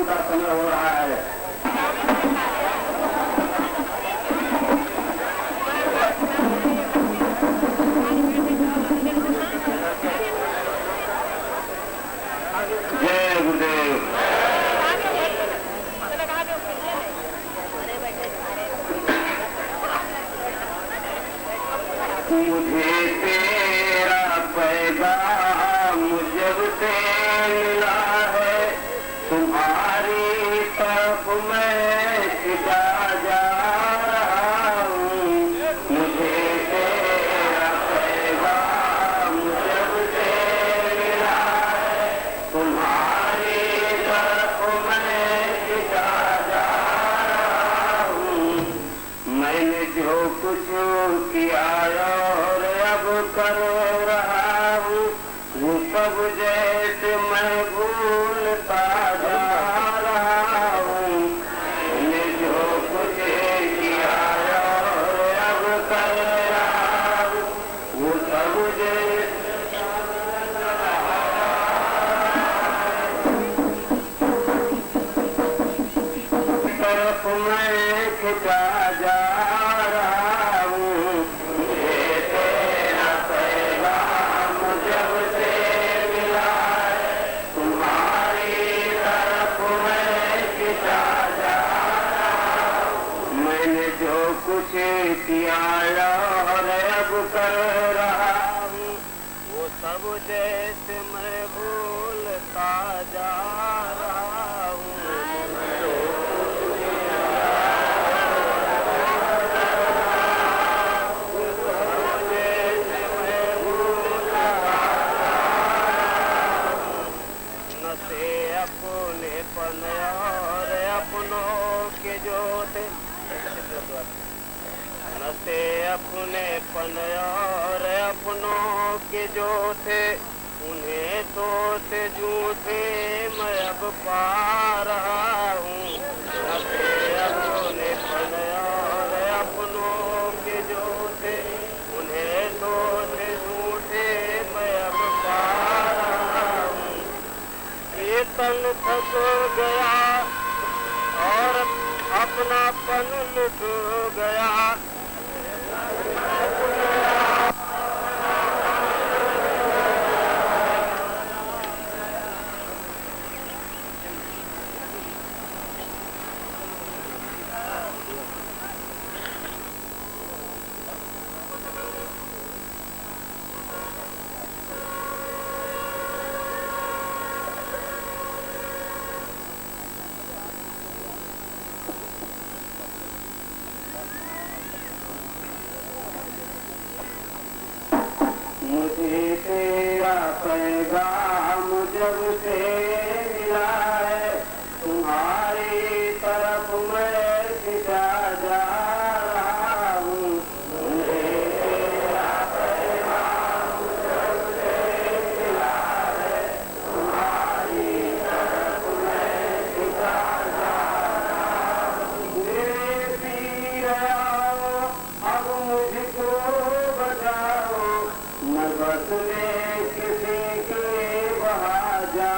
भोजन का समय हो रहा है। जय गुरुदेव। मुझे तेरा पैगाम जब से मिला है, तुम्हारी तरफ मैं खिंचा जा रहा हूँ। मुझे तेरा पैगाम जब से मिला है, तुम्हारी तरफ मैं खिंचा जा रहा हूँ। मैंने जो कुछ किया और अब कर रहा हूँ, वो सब जैसे मैं भूलता जा रहा हूँ। मैंने जो कुछ किया और अब कर रहा हूँ, वो सब जैसे तरफ मैं खिंचा जा रहा हूँ। मुझे तेरा पैगाम जब से मिला है, तुम्हारी तरफ मैं खिंचा जा रहा हूँ। मैंने जो कुछ किया और अब कर रहा हूँ, वो सब जैसे मैं भूलता जा रहा हूँ। अपनेपन और अपनों के जो थे, न से अपनेपन और अपनों के जो थे, उन्हें तो से झूठे मैं अब पा रहा हूँ। न से अपनेपन और अपनों के जो थे, उन्हें तो से झूठे मैं अब पा रहा हूँ। ये तन थक गया और अपनापन लुट गया। मुझे तेरा पैगाम जब से मिला है, तुम्हारी तरफ मैं खिंचा जा रहा हूँ। मुझे तेरा पैगाम जब से मिला है, तुम्हारी तरफ मैं खिंचा जा रहा हूँ। मेरे पीर आओ, अब मुझको बचाओ, मैं बस में किसी के वहाँ जा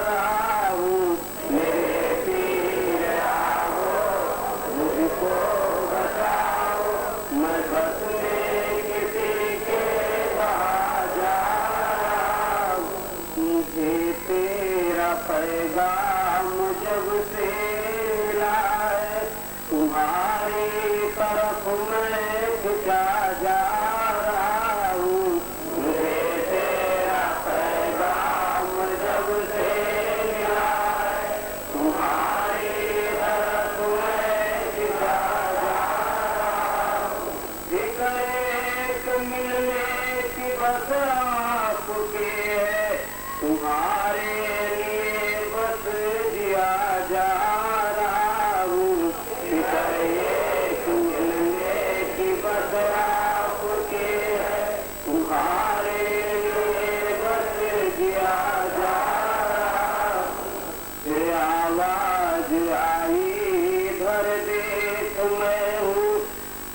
रहा हूँ। मेरे पीर आओ, मुझको बचाओ, मैं बस में किसी के वहाँ जा रहा हूँ। मुझे तेरा पैगाम जब से मिला है, तुम्हारी तरफ मैं खिंचा जा रहा हूँ। मुझे तेरा पैगाम जब से मिला है, तुम्हारी तरफ मैं खिंचा जा रहा हूँ। एक मिलने की बस आपके है, तुम्हारे लिए बस जिया जा रहा हूँ। एक मिलने की बस आपके है, तुम्हारे लिए बस जिया जा रहा हूँ। आवाज आई इधर देख मैं हूँ,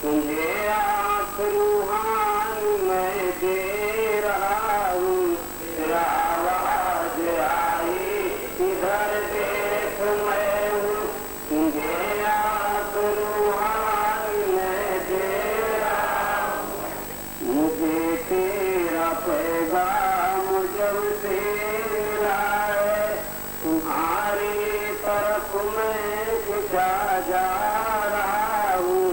तुम्हें आँख रूहानी मैं दे रहा हूँ। आवाज आई इधर देख मैं तरफ मैं खिंचा जा रहा हूँ,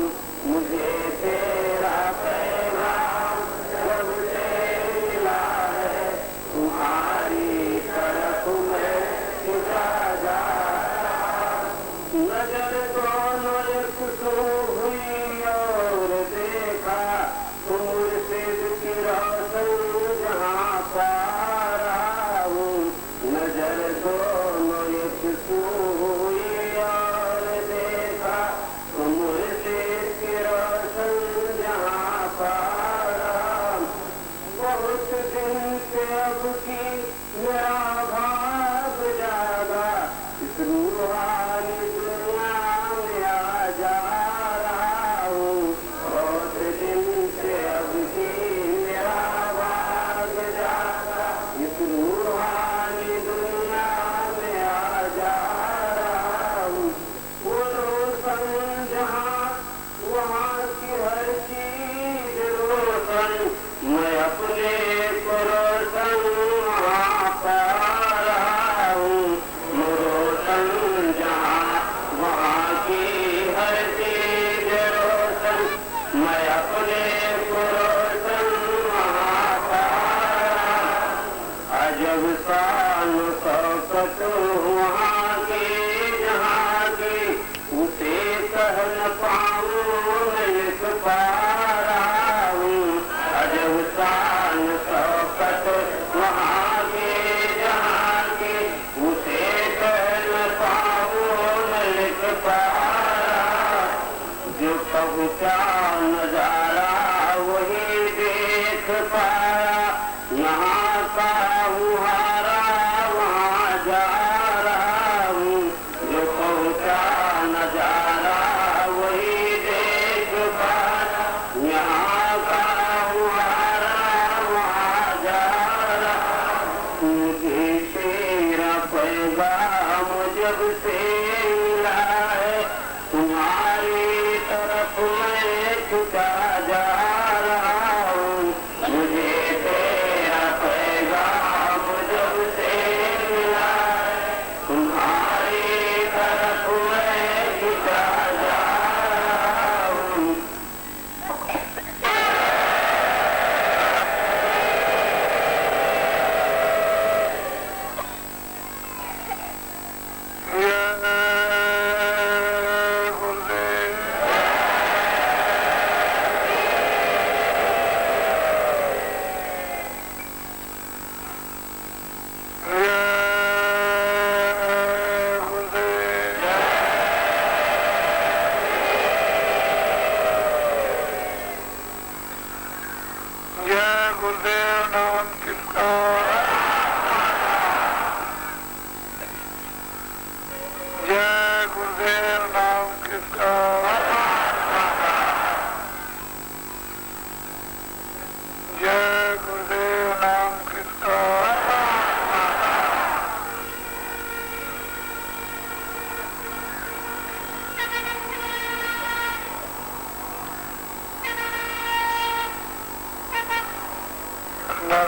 मुझे तेरा पैगाम जब से मिला है, तुम्हारी तरफ मैं खिंचा जा रहा हूँ। नजर दोनों एकसू हुई और देखा तुम मुर्शिद की रोशन जहाँ पा रहा हूँ। नजर दोनों एकसू हुई और देखा तुम मुर्शिद की रोशन जहाँ पा रहा हूँ। बहुत दिन से अब की मेरा भाग जागा, इस रूहानी दुनिया में आ जा रहा हूँ। बहुत दिन से अब की मेरा भाग जागा, इस रूहानी दुनिया में आ जा रहा हूँ। वो रोशन जहाँ वहाँ की हर चीज रोशन, मैं अपने को रोशन वहाँ पा रहा हूँ। रोशन जहाँ वहाँ की हर चीज रोशन, मैं अपने को रोशन वहाँ पा रहा हूँ। अजब शान शौकत वहाँ की जहाँ की, उसे कह न पाऊँ लिख पा रहा हूँ। अजब शान शौकत वहाँ की जहाँ की, उसे कह न पाऊँ लिख पा रहा। जो पहुँचा नजारा वही देख पाया, यहाँ का मुहारा वहाँ जा रहा हूँ। जो पहुँचा नजारा वही देख पाया, यहाँ का मुहारा वहाँ जा रहा हूँ। मुझे तेरा पैगाम जब से मिला है, तुम्हारी तरफ मैं झुका जा रहा हूँ। मुझे तेरा पैगाम जब से मिला है, तुम्हारी तरफ मैं झुका जा रहा हूँ।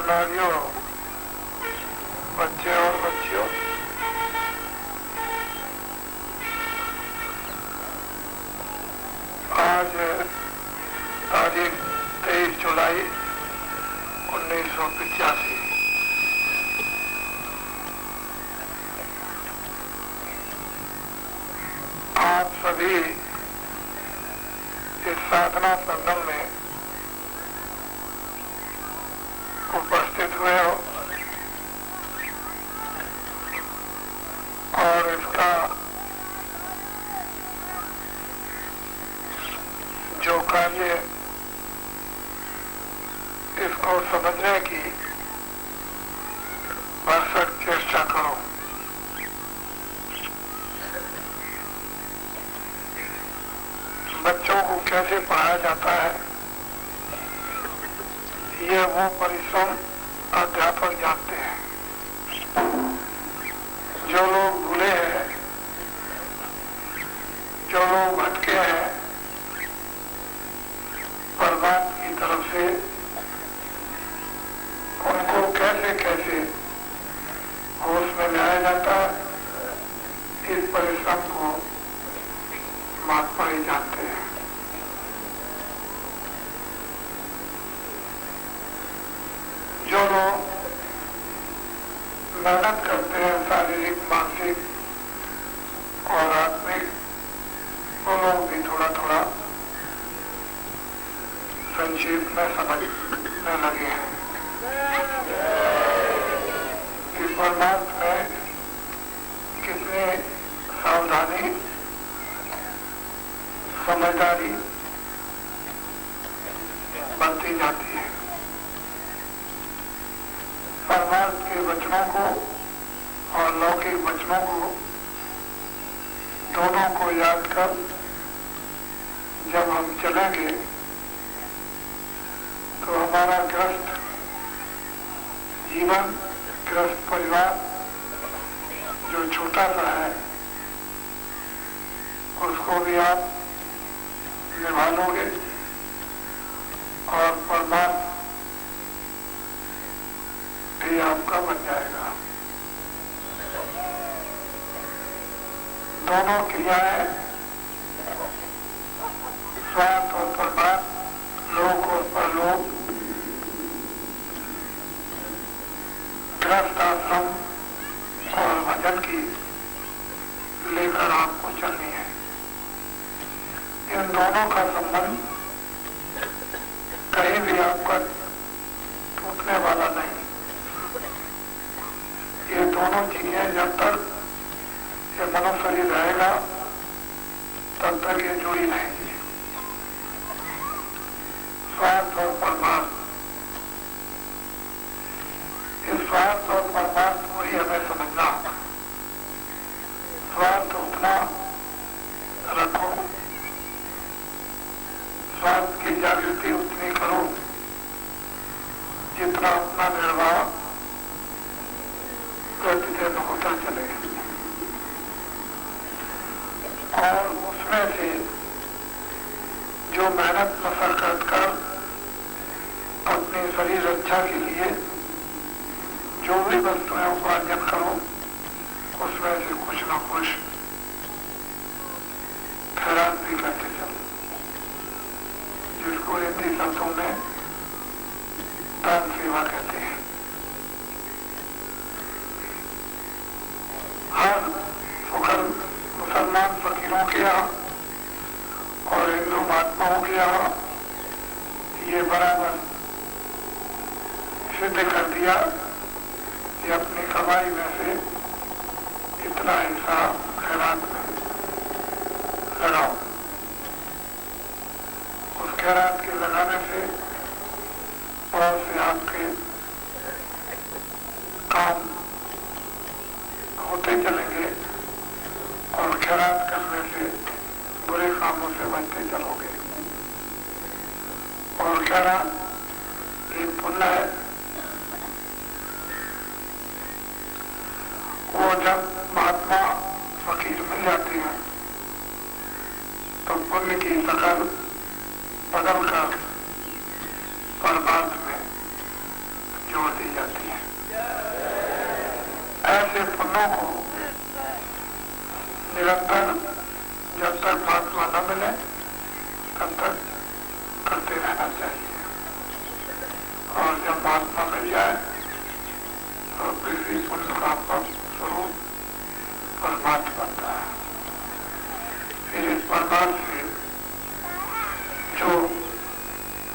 नारियों, बच्चे और बच्चियों, आज तारीख 23 जुलाई 1985। आप सभी इस साधना संगम में उपस्थित हुए हो और इसका जो कार्य, इसको समझने की भरसक चेष्टा करो। बच्चों को कैसे पढ़ाया जाता है, ये वो परिश्रम अध्यापक जानते हैं। जो लोग भूले हैं, जो लोग भटके हैं परमात्मा की तरफ से, उनको कैसे कैसे होश में लाया जाता है, शारीरिक परिश्रम को महात्मा ही जानते हैं। जो लोग मेहनत करते हैं शारीरिक, मानसिक और आत्मिक, वो लोग भी थोड़ा थोड़ा संक्षेप में समझने लगे हैं कि परमार्थ में कितनी सावधानी, समझदारी बनती जाती है। परमार्थ के वचनों को और लौकिक वचनों को दोनों को याद कर जब हम चलेंगे तो हमारा ग्रस्त जीवन, ग्रस्त परिवार जो छोटा सा है, उसको भी आप निभा लोगे और परमार्थ भी आपका बन जाएगा। दोनों क्रियाएं, स्वार्थ और परमार्थ, लोक और परलोक, गृहस्थ आश्रम और भजन की लेकर आपको चलनी है। इन दोनों का संबंध कहीं भी आपका टूटने वाला नहीं। ये दोनों चीजें जब तक ये मनुष्य शरीर रहेगा तब तक ये जुड़ी रहेंगी। स्वार्थ और परमार्थ, इस स्वार्थ और परमार्थ को ही हमें समझना होगा। स्वार्थ उतना रखो, स्वार्थ की जागृति उतनी करो जितना अपना निर्वाह प्रतिदिन होता चले, और उसमें से जो मेहनत मशक्कत कर अपने शरीर रक्षा के लिए जो भी वस्तुएं उपार्जन करो, उसमें से कुछ न कुछ खैरात भी करते चलो, जिसको हिंदी शब्दों में दान सेवा कहते हैं। हर मुसलमान फकीरों के यहाँ और हिंदू महात्माओं के यहाँ ये बराबर सिद्ध कर दिया कि अपनी कमाई में से इतना हिस्सा खैरात में लगाओ। उस खैरात के लगाने से बहुत से आपके काम होते चलेंगे और खैरात करने से बुरे कामों से बचते चलोगे। और खैरात एक पुण्य है। वो जब महात्मा फकीर मिल जाते हैं तो पुण्य की शकल बदल कर परमार्थ में जोड़ दी जाती है। ऐसे पुण्यों को निरंतर जब तक महात्मा न मिले तब तक करते रहना चाहिए, और जब महात्मा मिल जाए तो किसी पुण्य का स्वरूप परमार्थ बनता है। फिर इस परमार्थ से जो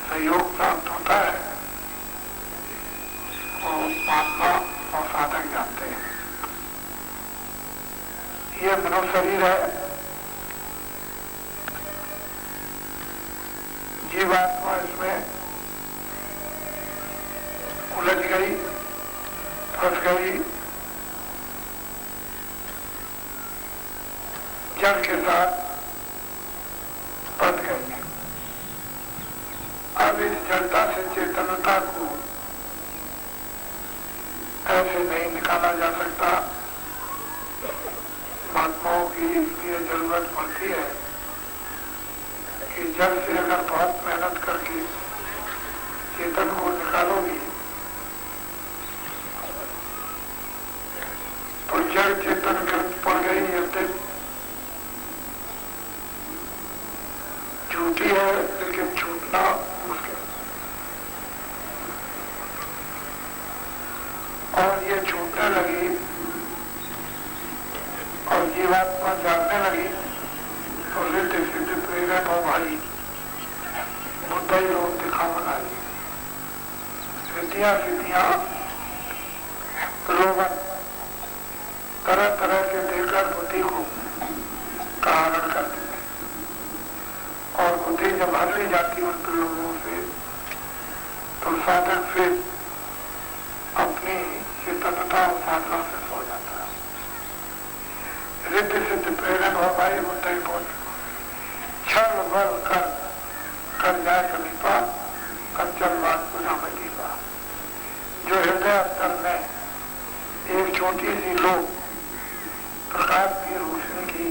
सहयोग प्राप्त होता है वो महात्मा और साधक जानते हैं। ये मनुष्य शरीर है, जीवात्मा इसमें उलझ गई, फंस गई, जड़ के साथ बंध गई। अब इस जड़ता से चेतनता को ऐसे नहीं निकाला जा सकता। महात्माओं की इसलिए जरूरत पड़ती है कि जड़ से अगर बहुत मेहनत करके चेतन को निकालोगी तो जड़ चेतन पड़ गई यद्यप झूठी है, लेकिन छूटना मुश्किल। और ये छूटने लगी और जीवात्मा जानने लगी तो रिद्धि सिद्धि प्रेरण हो भाई, बुद्ध ही लोग दिखा बनाई। रिद्धियां सिद्धियां रोगन तरह तरह के देकर बुद्धि को का हरण करती है, और बुद्धि जब हर ली जाती उन प्रलोभों से तो साधक फिर अपनी चेतनता और साधना से सो जाता है। रिद्धि सिद्ध प्रेरण हो भाई, बुद्ध ही बोल छल बल कर जाए कभी पार, कंचन बात पुनः में दीपा। जो हृदय स्तर में एक छोटी सी लोग प्रकाश की रोशनी की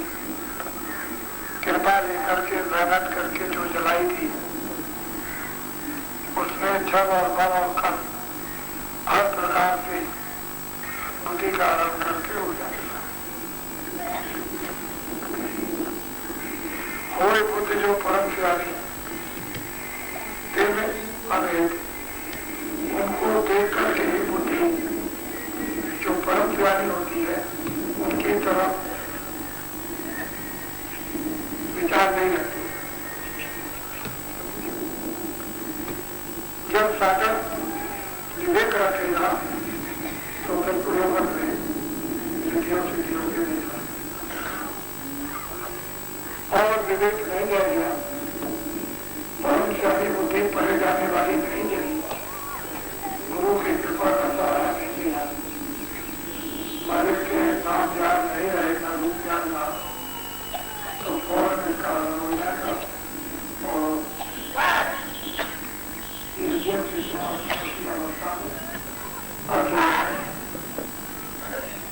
कृपा लेकर के मेहनत करके जो जलाई थी, उसमें छल और बल और कर हर प्रकार से बुद्धि का हरण करके हो जाएगा। होए बुद्ध जो परम ज्ञानी उनको देख करके बुद्धि जो परम ज्ञानी होती है उनकी तरफ विचार नहीं रखती। जब साधक विवेक रखेगा तो फिर पुरोगत में सिद्धियों सिद्धियों के नहीं, और विवेक नहीं रहेगा परम ज्ञानी बुद्धि पढ़े जाने वाली नहीं जगी, गुरु की कृपा का सहारा नहीं दिया, मालिक के नाम याद नहीं रहेगा, रूप याद ना तो फौरन में कारण हो जाएगा और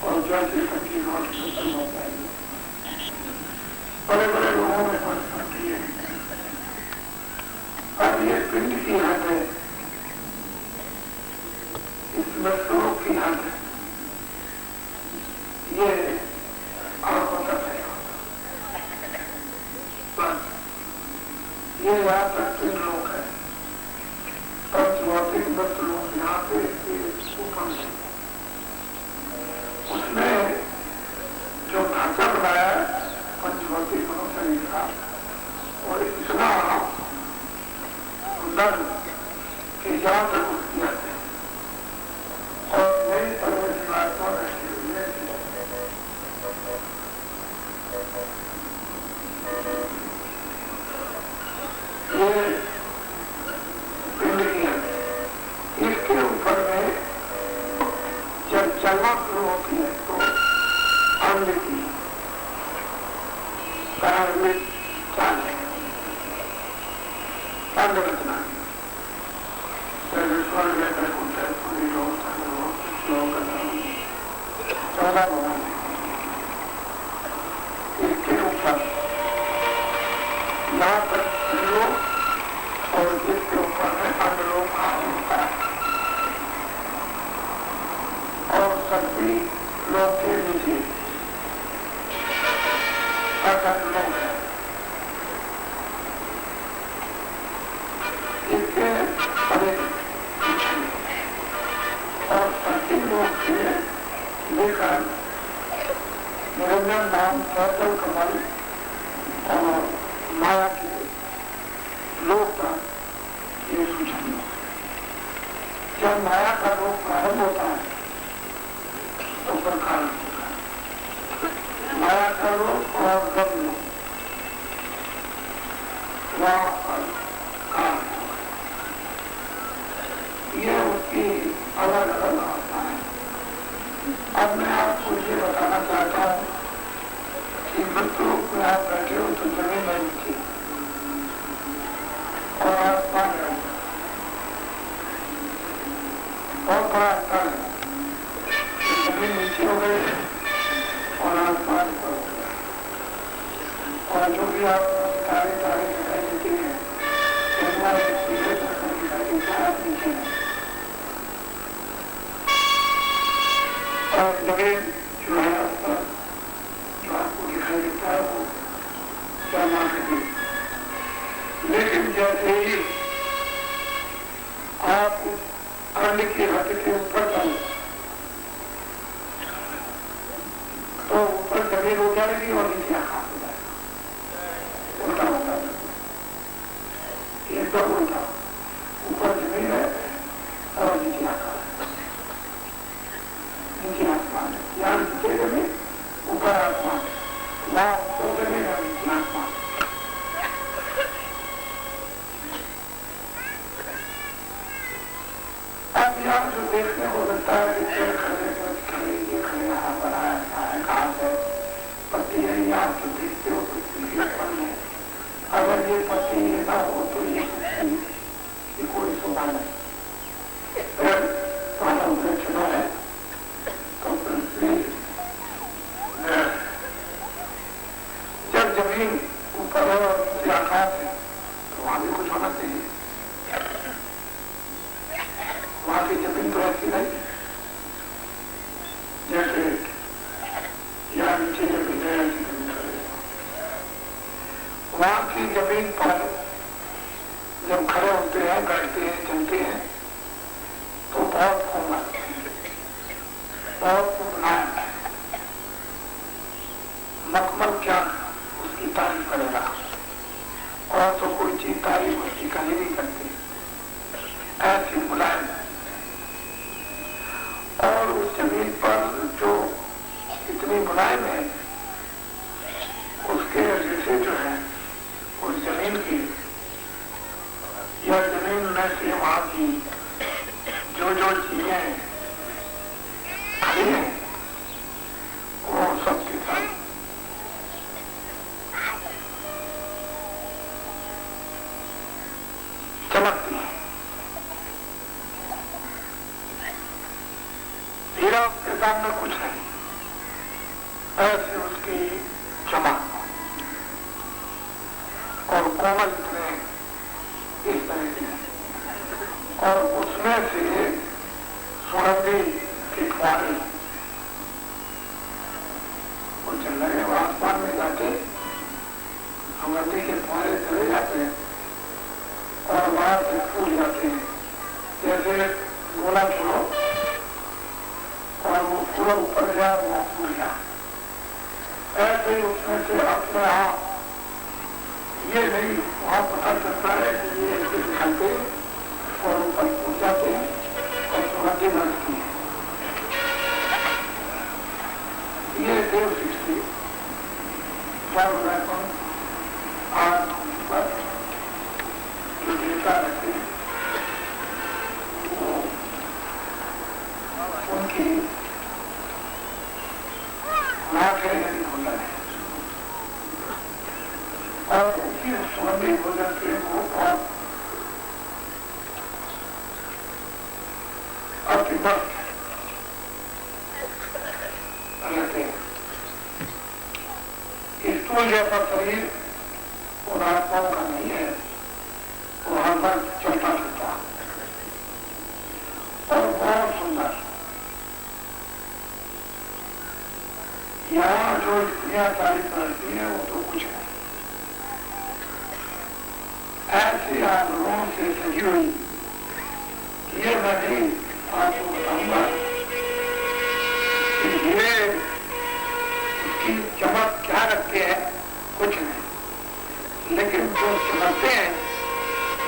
और जैसे सबकी नोट खत्म हो जाएगी। बड़े बड़े लोगों में फर्क पड़ती है। अब ये पिंड की हद है, इसमें स्वरूप की हद है, ये आपको पता है। बस ये यहाँ तक पिंड लोग है, पंचभौतिक 10 लोग यहाँ पे ऊपर है। उसमें जो ढांचा बनाया पंचभौतिक शरीर का, और इतना सुंदर कि जहाँ तक उठती जाते हैं और नई परवरिशनात्मा रहती हुई है। ये पिंड की है, इसके ऊपर में जब चलना शुरू होती है तो अंग की प्रारंभिक चाल है, अंग रचना स्वर्ग लेकर कुंठे पूरी लोग श्लोक 14 भवन है। इसके ऊपर यहाँ तक लोग और इसके ऊपर में अंग लोग होता है, और सभी लोग के नीचे लोग हैं। इसके बड़े और सभी लोग से लेकर निरंजन नाम सर्कल कमल और माया के लोग का ये सूचन। जब माया का लोग प्रारंभ होता है तो प्रकार होता है, माया का लोग और गम लोग वहाँ पर काम होगा। ये उसकी अलग अलग अवस्था है। अब मैं आपको ये बताना चाहता हूँ कि मृत्यु में आप बैठे हो तो जमीन है नीचे और आसमान है बहुत बड़ा अंतर है। जमीन नीचे हो गई और आसमान पर हो गया, और जो भी आप तारे तारे दिखाई देते हैं सीधे तक दिखाई देता है नीचे है, और जमीन जो है शर्मा के। लेकिन जैसे ही आप अंड की हद के ऊपर चले तो ऊपर जमीन हो जाएगी और नीचे आकाश हो जाएगा। उल्टा होता है, एकदम उल्टा। ऊपर जमीन है और नीचे आकाश, नीचे आसमान है। यहाँ नीचे जमीन, ऊपर आसमान, वहाँ ऊपर जमीन और नीचे आसमान। अब यहाँ जो देखने को मिलता है कि पेड़ खड़े ये खड़े यहाँ पर आया घास है, पत्ती है, यहाँ तो देखते हो पत्ती ऊपर है। अगर ये पत्ती ये ना हो तो ये कोई शोभा नहीं। चुना है तो जब जमीन ऊपर है और नीचे आकाश है तो वहां भी कुछ होना चाहिए। वहां की जमीन तो ऐसी नहीं जैसे यहाँ नीचे जमीन है, ऐसी जमीन है। वहां की जमीन पर जब खड़े होते हैं, बैठते हैं, चलते हैं तो बहुत कोमल, बहुत मुलायम है। मखमल क्या उसकी तारीफ करेगा, और तो कोई चीज तारीफ उसकी कहीं नहीं करती, ऐसी मुलायम है। और उस जमीन पर जो इतनी मुलायम है उसके रेशे जो है उस जमीन की या जमीन में से वहां की जो चीजें खड़ी हैं वो सबके साथ चमकती है। हीरा उसके सामने कुछ नहीं, ऐसे उसकी चमक और कोमल इतने इस तरह के। और उसमें से सुगंधी की फुहारे वो चल रहे हैं, आसमान में जाते सुगंधी के फुहारे चले जाते हैं और वहां से फूल जाते हैं। जैसे गोला छोड़ो और वो पूरा ऊपर गया, वो फूल गया। ऐसे ही उसमें से अपने आप ये नहीं वहां पता चलता है कि ये ऐसे निकलते और ऊपर फूल जाते हैं और सुगंधी बनती है। ये देव सृष्टि आज पर जो देवता रहते हैं वो उनकी नाखें भोजन है और उसी सुगंधी भोजन के वो बहुत अतिमस्त रहते हैं। स्थूल जैसा शरीर उन आत्माओं का नहीं है, वो हर बार चलता फिरता और बहुत सुंदर। यहाँ जो स्त्रियां तारीफ करती है वो तो कुछ नहीं, ऐसे आंदोलनों से सजी हुई ये मैं नहीं आपको बताऊंगा कि ये उसकी चमक क्या रखते हैं, कुछ नहीं। लेकिन जो चमकते हैं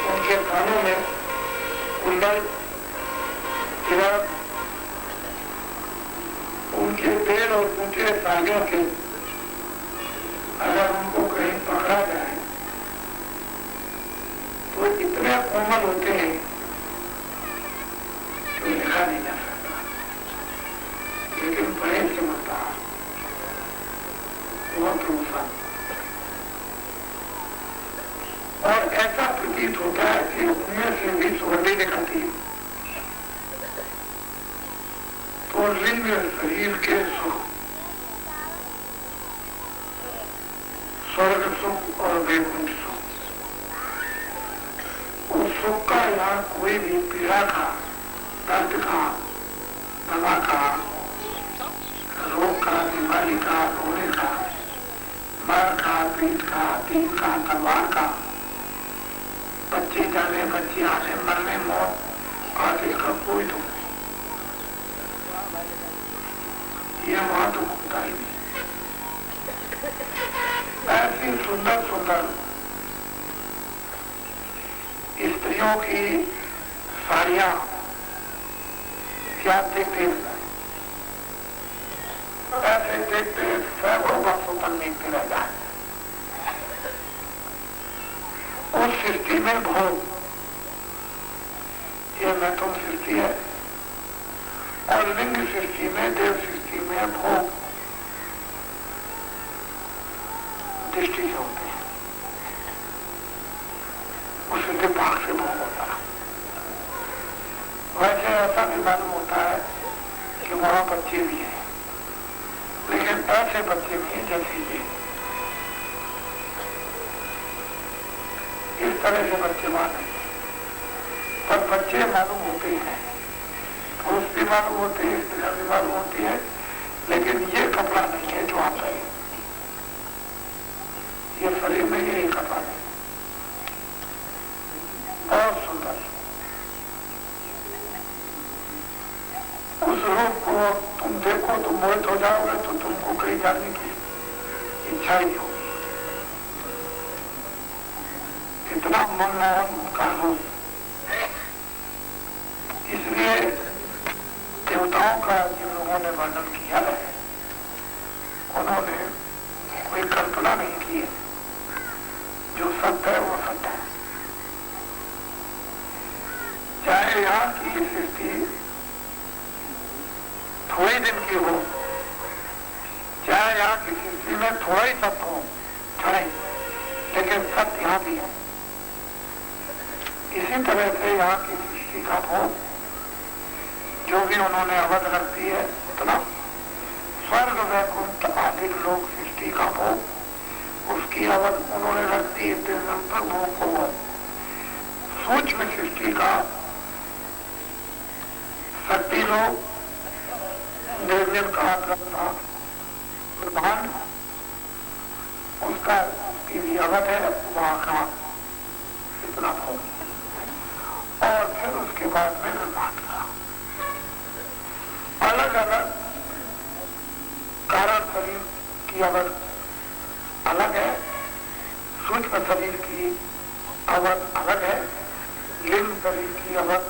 उनके कानों में कुंडल, तिलक, उनके पेड़ और ऊंचे धागे के अगर उनको कहीं पकड़ा जाए तो इतने कोमल होते हैं जो लिखा नहीं जा सकता, लेकिन बड़े चमकदार, बहुत रोशन। और ऐसा प्रतीत होता है कि उनमें से भी सुगंधी निकलती है। तो लिंग शरीर के सुख, स्वर्ग सुख और वैकुंठ सुख, उस सुख का यहाँ कोई भी पीड़ा का, दर्द का, दवा का, रोग का, बीमारी का, रोने का मार का, पीठ का, तीर का, तलवार का, बच्चे जाने, बच्चे आने, मरने, मौत आदि का कोई दुख नहीं। ये वहां दुख होता ही नहीं। ऐसी सुंदर सुंदर स्त्रियों की साड़ियां क्या देखते हैं, ऐसे देखते सैकड़ों वर्षों तक देखते रह जाए। उस सृष्टि में भोग, ये मैं तुम सृष्टि है, और लिंग सृष्टि में, देव सृष्टि में भोग दृष्टि से होते हैं। उससे दिमाग से भोग होता है। वैसे ऐसा भी मालूम होता है कि वहां बच्चे भी हैं, लेकिन ऐसे बच्चे भी हैं जैसे ये, इस तरह से बच्चे मालूम, पर बच्चे मालूम होते हैं, पुरुष भी मालूम होते हैं, स्त्रियां भी मालूम होती है, लेकिन ये कपड़ा नहीं है जो आप है, ये शरीर में यही कपड़ा नहीं। बहुत सुंदर उस रूप को तुम देखो तो मोहित हो जाओगे, तो तुमको कहीं जाने की इच्छा ही होगी। इतना मनमोहन का रूप, इसलिए देवताओं का जिन लोगों ने वर्णन किया है, उन्होंने कोई कल्पना नहीं की है। जो सत्य है वो सत्य है। चाहे यहाँ की सृष्टि थोड़े दिन की हो, चाहे यहाँ की सृष्टि में थोड़ा ही सत्य हो, छड़े, लेकिन सत्य यहाँ भी है। इसी तरह से यहाँ की सृष्टि का भोग जो भी उन्होंने अवध रख दी है, उतना स्वर्ग वैकुंठ आदि लोक सृष्टि का भोग, उसकी अवध उन्होंने रख दी तक भोग को। सूक्ष्म सृष्टि का शक्ति लोग निर्मित का था ब्रह्मांड, उसका उसकी भी अवध है, वहां का इतना भोग, और फिर उसके बाद में ब्रह्मांड का अलग अलग कारण शरीर की अवध अलग है, सूक्ष्म शरीर की अवध अलग है, लिंग शरीर की अवध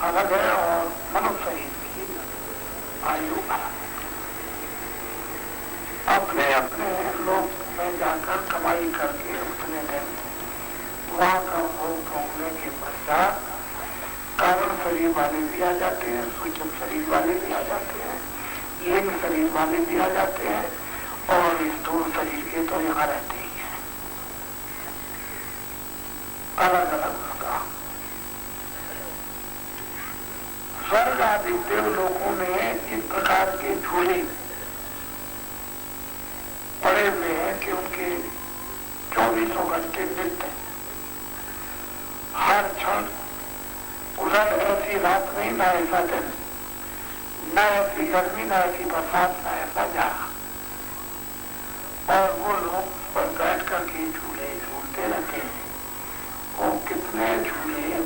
अलग है, और मनुष्य शरीर की आयु अलग है। अपने अपने लोक में जाकर कमाई करके उतने दिन वहां का भोग भोगने के पश्चात कारण शरीर वाले भी आ जाते हैं, सूक्ष्म शरीर वाले भी आ जाते हैं, लिंग शरीर वाले भी आ जाते हैं, और स्थूल शरीर के तो यहाँ रहते ही हैं, अलग अलग उसका। स्वर्ग आदि देवलोकों में इस प्रकार के झूले पड़े हुए हैं कि उनके 24 घंटे नृत्य, हर क्षण, उधर ऐसी रात नहीं, न ऐसा दिन, न ऐसी गर्मी, न ऐसी बरसात, न ऐसा जाड़ा, और वो लोग उस पर बैठ करके झूले झूलते रहते हैं। वो कितने झूले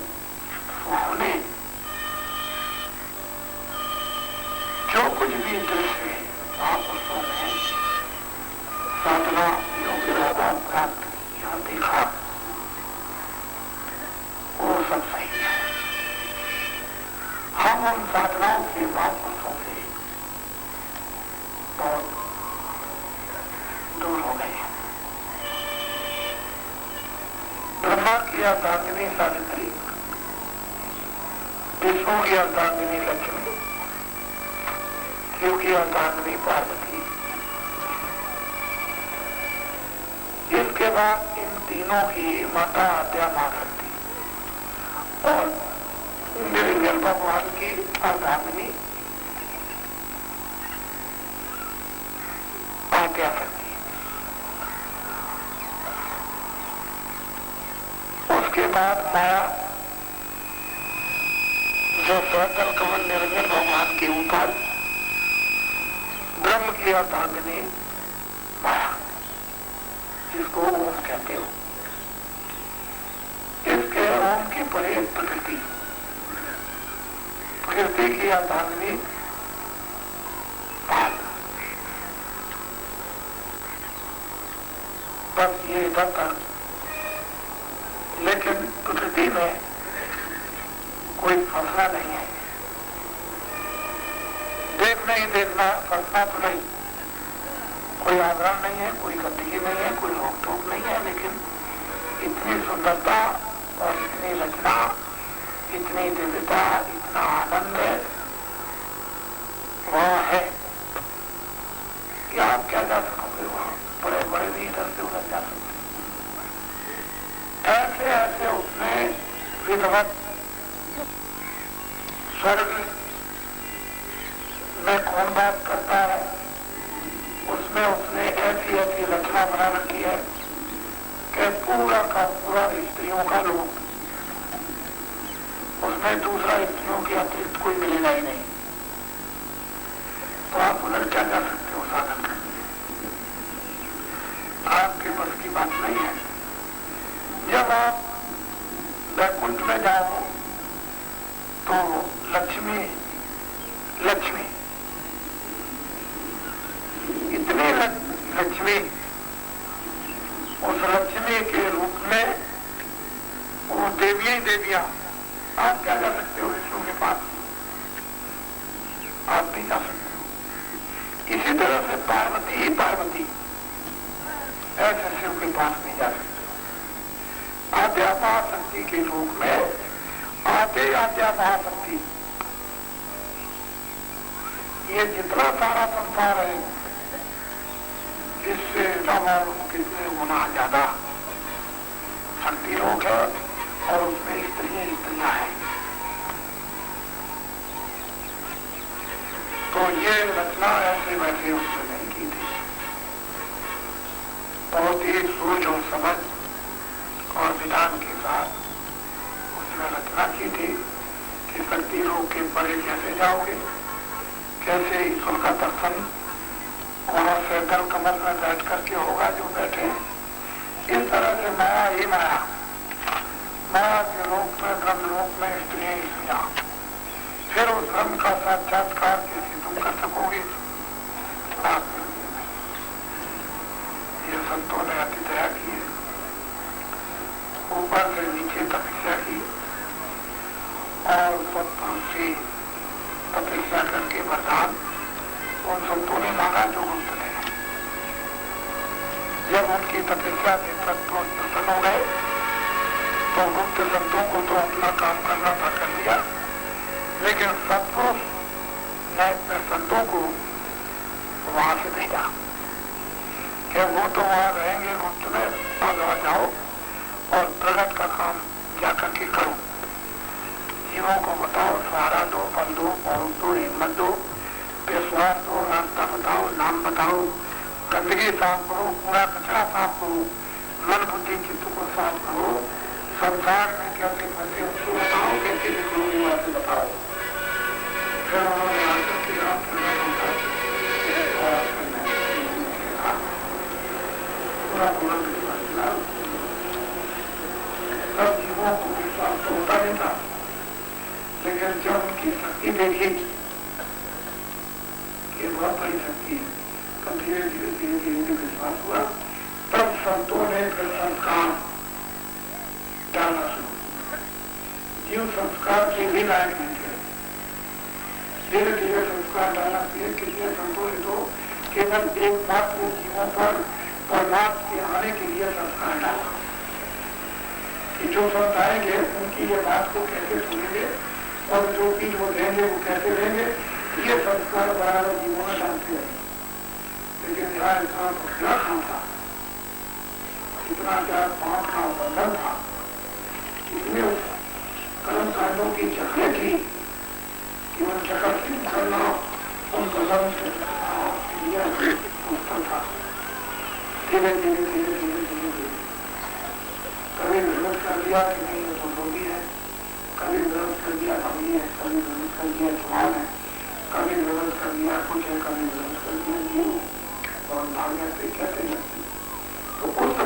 सुहावने, जो कुछ भी दृश्य महापुरुषों ने साधना योग राधा प्राप्त किया देखा, वो सब सही है। हम उन साधनाओं से महापुरुषों से बहुत दूर हो गए। ब्रह्मा की अर्धांगिनी सावित्री, विष्णु की अर्धांगिनी लक्ष्मी, शिव की अर्धांगिनी पार्वती, इसके बाद इन तीनों की माता आद्या मां करती, और निरंजन भगवान की अर्धांगिनी आद्या करती। उसके बाद माया जो स्वतल कमल निरंजन भगवान के ऊपर, ब्रह्म की अर्धांगिनी माया, जिसको ओम कहते हो। इसके ओम की परे प्रकृति, प्रकृति की अर्धांगिनी भाग, बस ये इधर तक। लेकिन प्रकृति में कोई फंसना नहीं है, देखना ही देखना, फंसना तो नहीं। कोई आवरण नहीं है, कोई गंदगी नहीं है, कोई रोक टोक नहीं है। लेकिन इतनी सुंदरता और इतनी रचना, इतनी दिव्यता, इतना आनंद वहाँ है कि आप क्या जा सकोगे वहाँ। बड़े बड़े भी इधर से उधर जा सकते। ऐसे ऐसे उसने विधवत स्वर्ग में कौन बात करता है, उसमें उसने ऐसी ऐसी रचना बना रखी है कि पूरा का पूरा स्त्रियों का लोक, उसमें दूसरा स्त्रियों के अतिरिक्त कोई मिलेगा ही नहीं। तो आप उधर क्या कर सकते हो साधन करके, आपके बस की बात नहीं है। जब आप वैकुंठ में जाओ तो लक्ष्मी लक्ष्मी इतनी लक्ष्मी, उस लक्ष्मी के रूप में वो देवियां ही देवियां। आप क्या कर सकते हो विष्णु के पास, आप भी जा सकते हो। इसी तरह से पार्वती ही पार्वती ऐसे शिव के पास भी जा सकते हो। आद्या महाशक्ति के रूप में आते आद्या महाशक्ति, ये जितना सारा संसार है इससे मालूम कितने गुना ज्यादा शक्ति लोग है और उसमें स्त्रियां हैं। तो ये रचना ऐसे वैसे उसने नहीं की थी, बहुत ही सोच और समझ और विधान के साथ उसने रचना की थी कि शक्ति लोग के परे कैसे जाओगे, कैसे ईश्वर का दर्शन वहां से दल कमल में बैठ करके होगा जो बैठे। इस तरह से माया ही माया, माया के रूप में ब्रह्म रूप में स्त्रियां, फिर उस ब्रह्म का साक्षात्कार कैसे तुम कर सकोगे। आप ये संतों ने अति दया की, ऊपर से नीचे तपस्या की और सत्पुरुष से तपस्या करके वरदान उन संतों ने मांगा जो गुप्त थे। जब उनकी तपस्या से सत्पुरुष प्रसन्न हो गए तो गुप्त संतों को तो अपना काम करना था, कर लिया। लेकिन सत्पुरुष ने संतों को वहां से भेजा कि वो तो वहां रहेंगे गुप्त में, आगे जाओ और प्रगट का काम जाकर के करो। जीवों को बताओ, सहारा दो, बल दो, पौध दो, हिम्मत दो, विश्वास दो, रास्ता बताओ, नाम बताओ, गंदगी साफ करो, पूरा कचरा साफ करो, मन बुद्धि चित्त को साफ करो, संसार में कैसे फंसे उसको बताओ, कैसे निकलोगे वहां से बताओ। फिर उन्होंने आकर के सब जीवों को विश्वास तो होता नहीं था, लेकिन जब उनकी शक्ति देखी कि बहुत बड़ी शक्ति है, तब धीरे धीरे धीरे धीरे विश्वास हुआ। तब संतों ने फिर संस्कार डालना शुरू किया। जीव संस्कार के भी लायक नहीं थे, धीरे धीरे संस्कार डालना चाहिए। कितने संतों ने तो केवल एकमात्र जीवों पर परमात्मा के आने के लिए संस्कार डाला कि जो संत आएंगे उनकी ये बात को कैसे सुनेंगे और जो चीज वो देंगे वो कैसे देंगे, ये संस्कार बराबर जीवों में डालते रहे। लेकिन यहाँ इंसान को क्या खान था, इतना क्या पाप का बंधन था, इतने कर्म कांडों की चक्र थी कि उन चक्र से निकलना, उन कदम से मुश्किल था। धीरे धीरे धीरे धीरे धीरे धीरे कभी विरोध कर दिया कि नहीं ये तो रोगी है, कभी विरोध कर दिया कमी है, कभी विरोध कर दिया जवान है, कभी विरोध कर दिया कुछ है, कभी विरोध कर दिया जीव और भाग्य से कैसे लगती। तो उस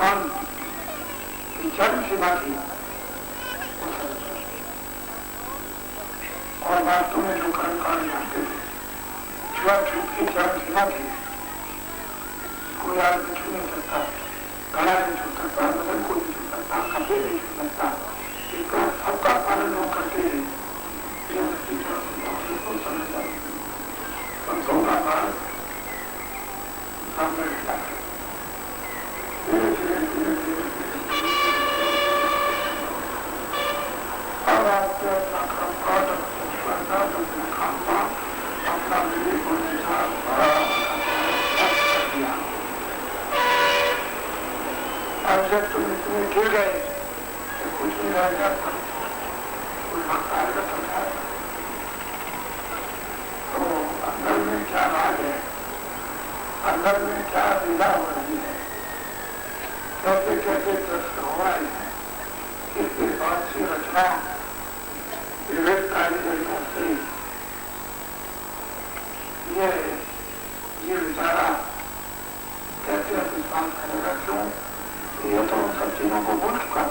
खान की चरम सीमा थी और वास्तव में जो कर्मकांड जानते थे छुआछूत की चरम सीमा थी। कोई आदमी छू नहीं सकता, गला नहीं छू सकता, बदन को नहीं छू सकता, कपड़े नहीं छू सकता, इसका सबका पालन लोग करते हैं। संतों का मार्ग सामने रहता है। धीरे धीरे धीरे धीरे अब आपको अपना खानपान, अपना खानपान, अपना विवेक और विचार किया। अब जब तुम इसमें गिर गए तो कुछ नहीं रह जाता, कोई कार्यगत होता है। तो अंदर में क्या राज है, अंदर में क्या लीला हो रही है, कैसे कैसे दृश्य हो रहे हैं, किसके बात से रचना विवेक कारीगरियों से ये विचारा कैसे विश्वास करेगा। क्यों? ये तो उन सब चीजों को भूल चुका,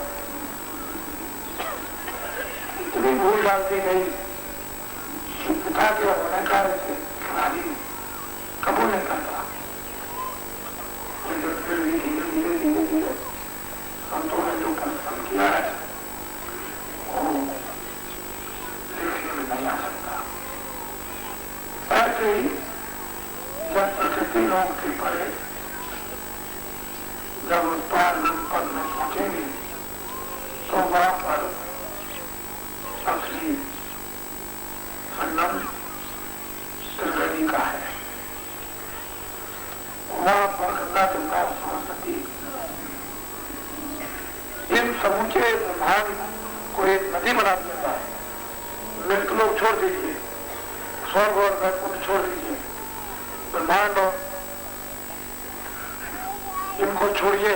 इतनी भूल डालती गई पिता के होने का राजी कबूल नहीं करता। जब फिर भी धीरे धीरे धीरे धीरे संतों ने जो परिश्रम किया है वो देखने में नहीं आ सकता। ऐसे ही जब प्रकृति लोग के परे जब उत्पाद पद में पहुंचेंगे तो वहां पर असली संगम त्रिवेणी का है। वहां पर गंगा गंगा सरस्वती इन समूचे ब्रह्मांड को एक नदी बना देता है। मृत लोग छोड़ दीजिए, स्वर्ग और वैकुंठ छोड़ दीजिए, ब्रह्मांड और इनको छोड़िए,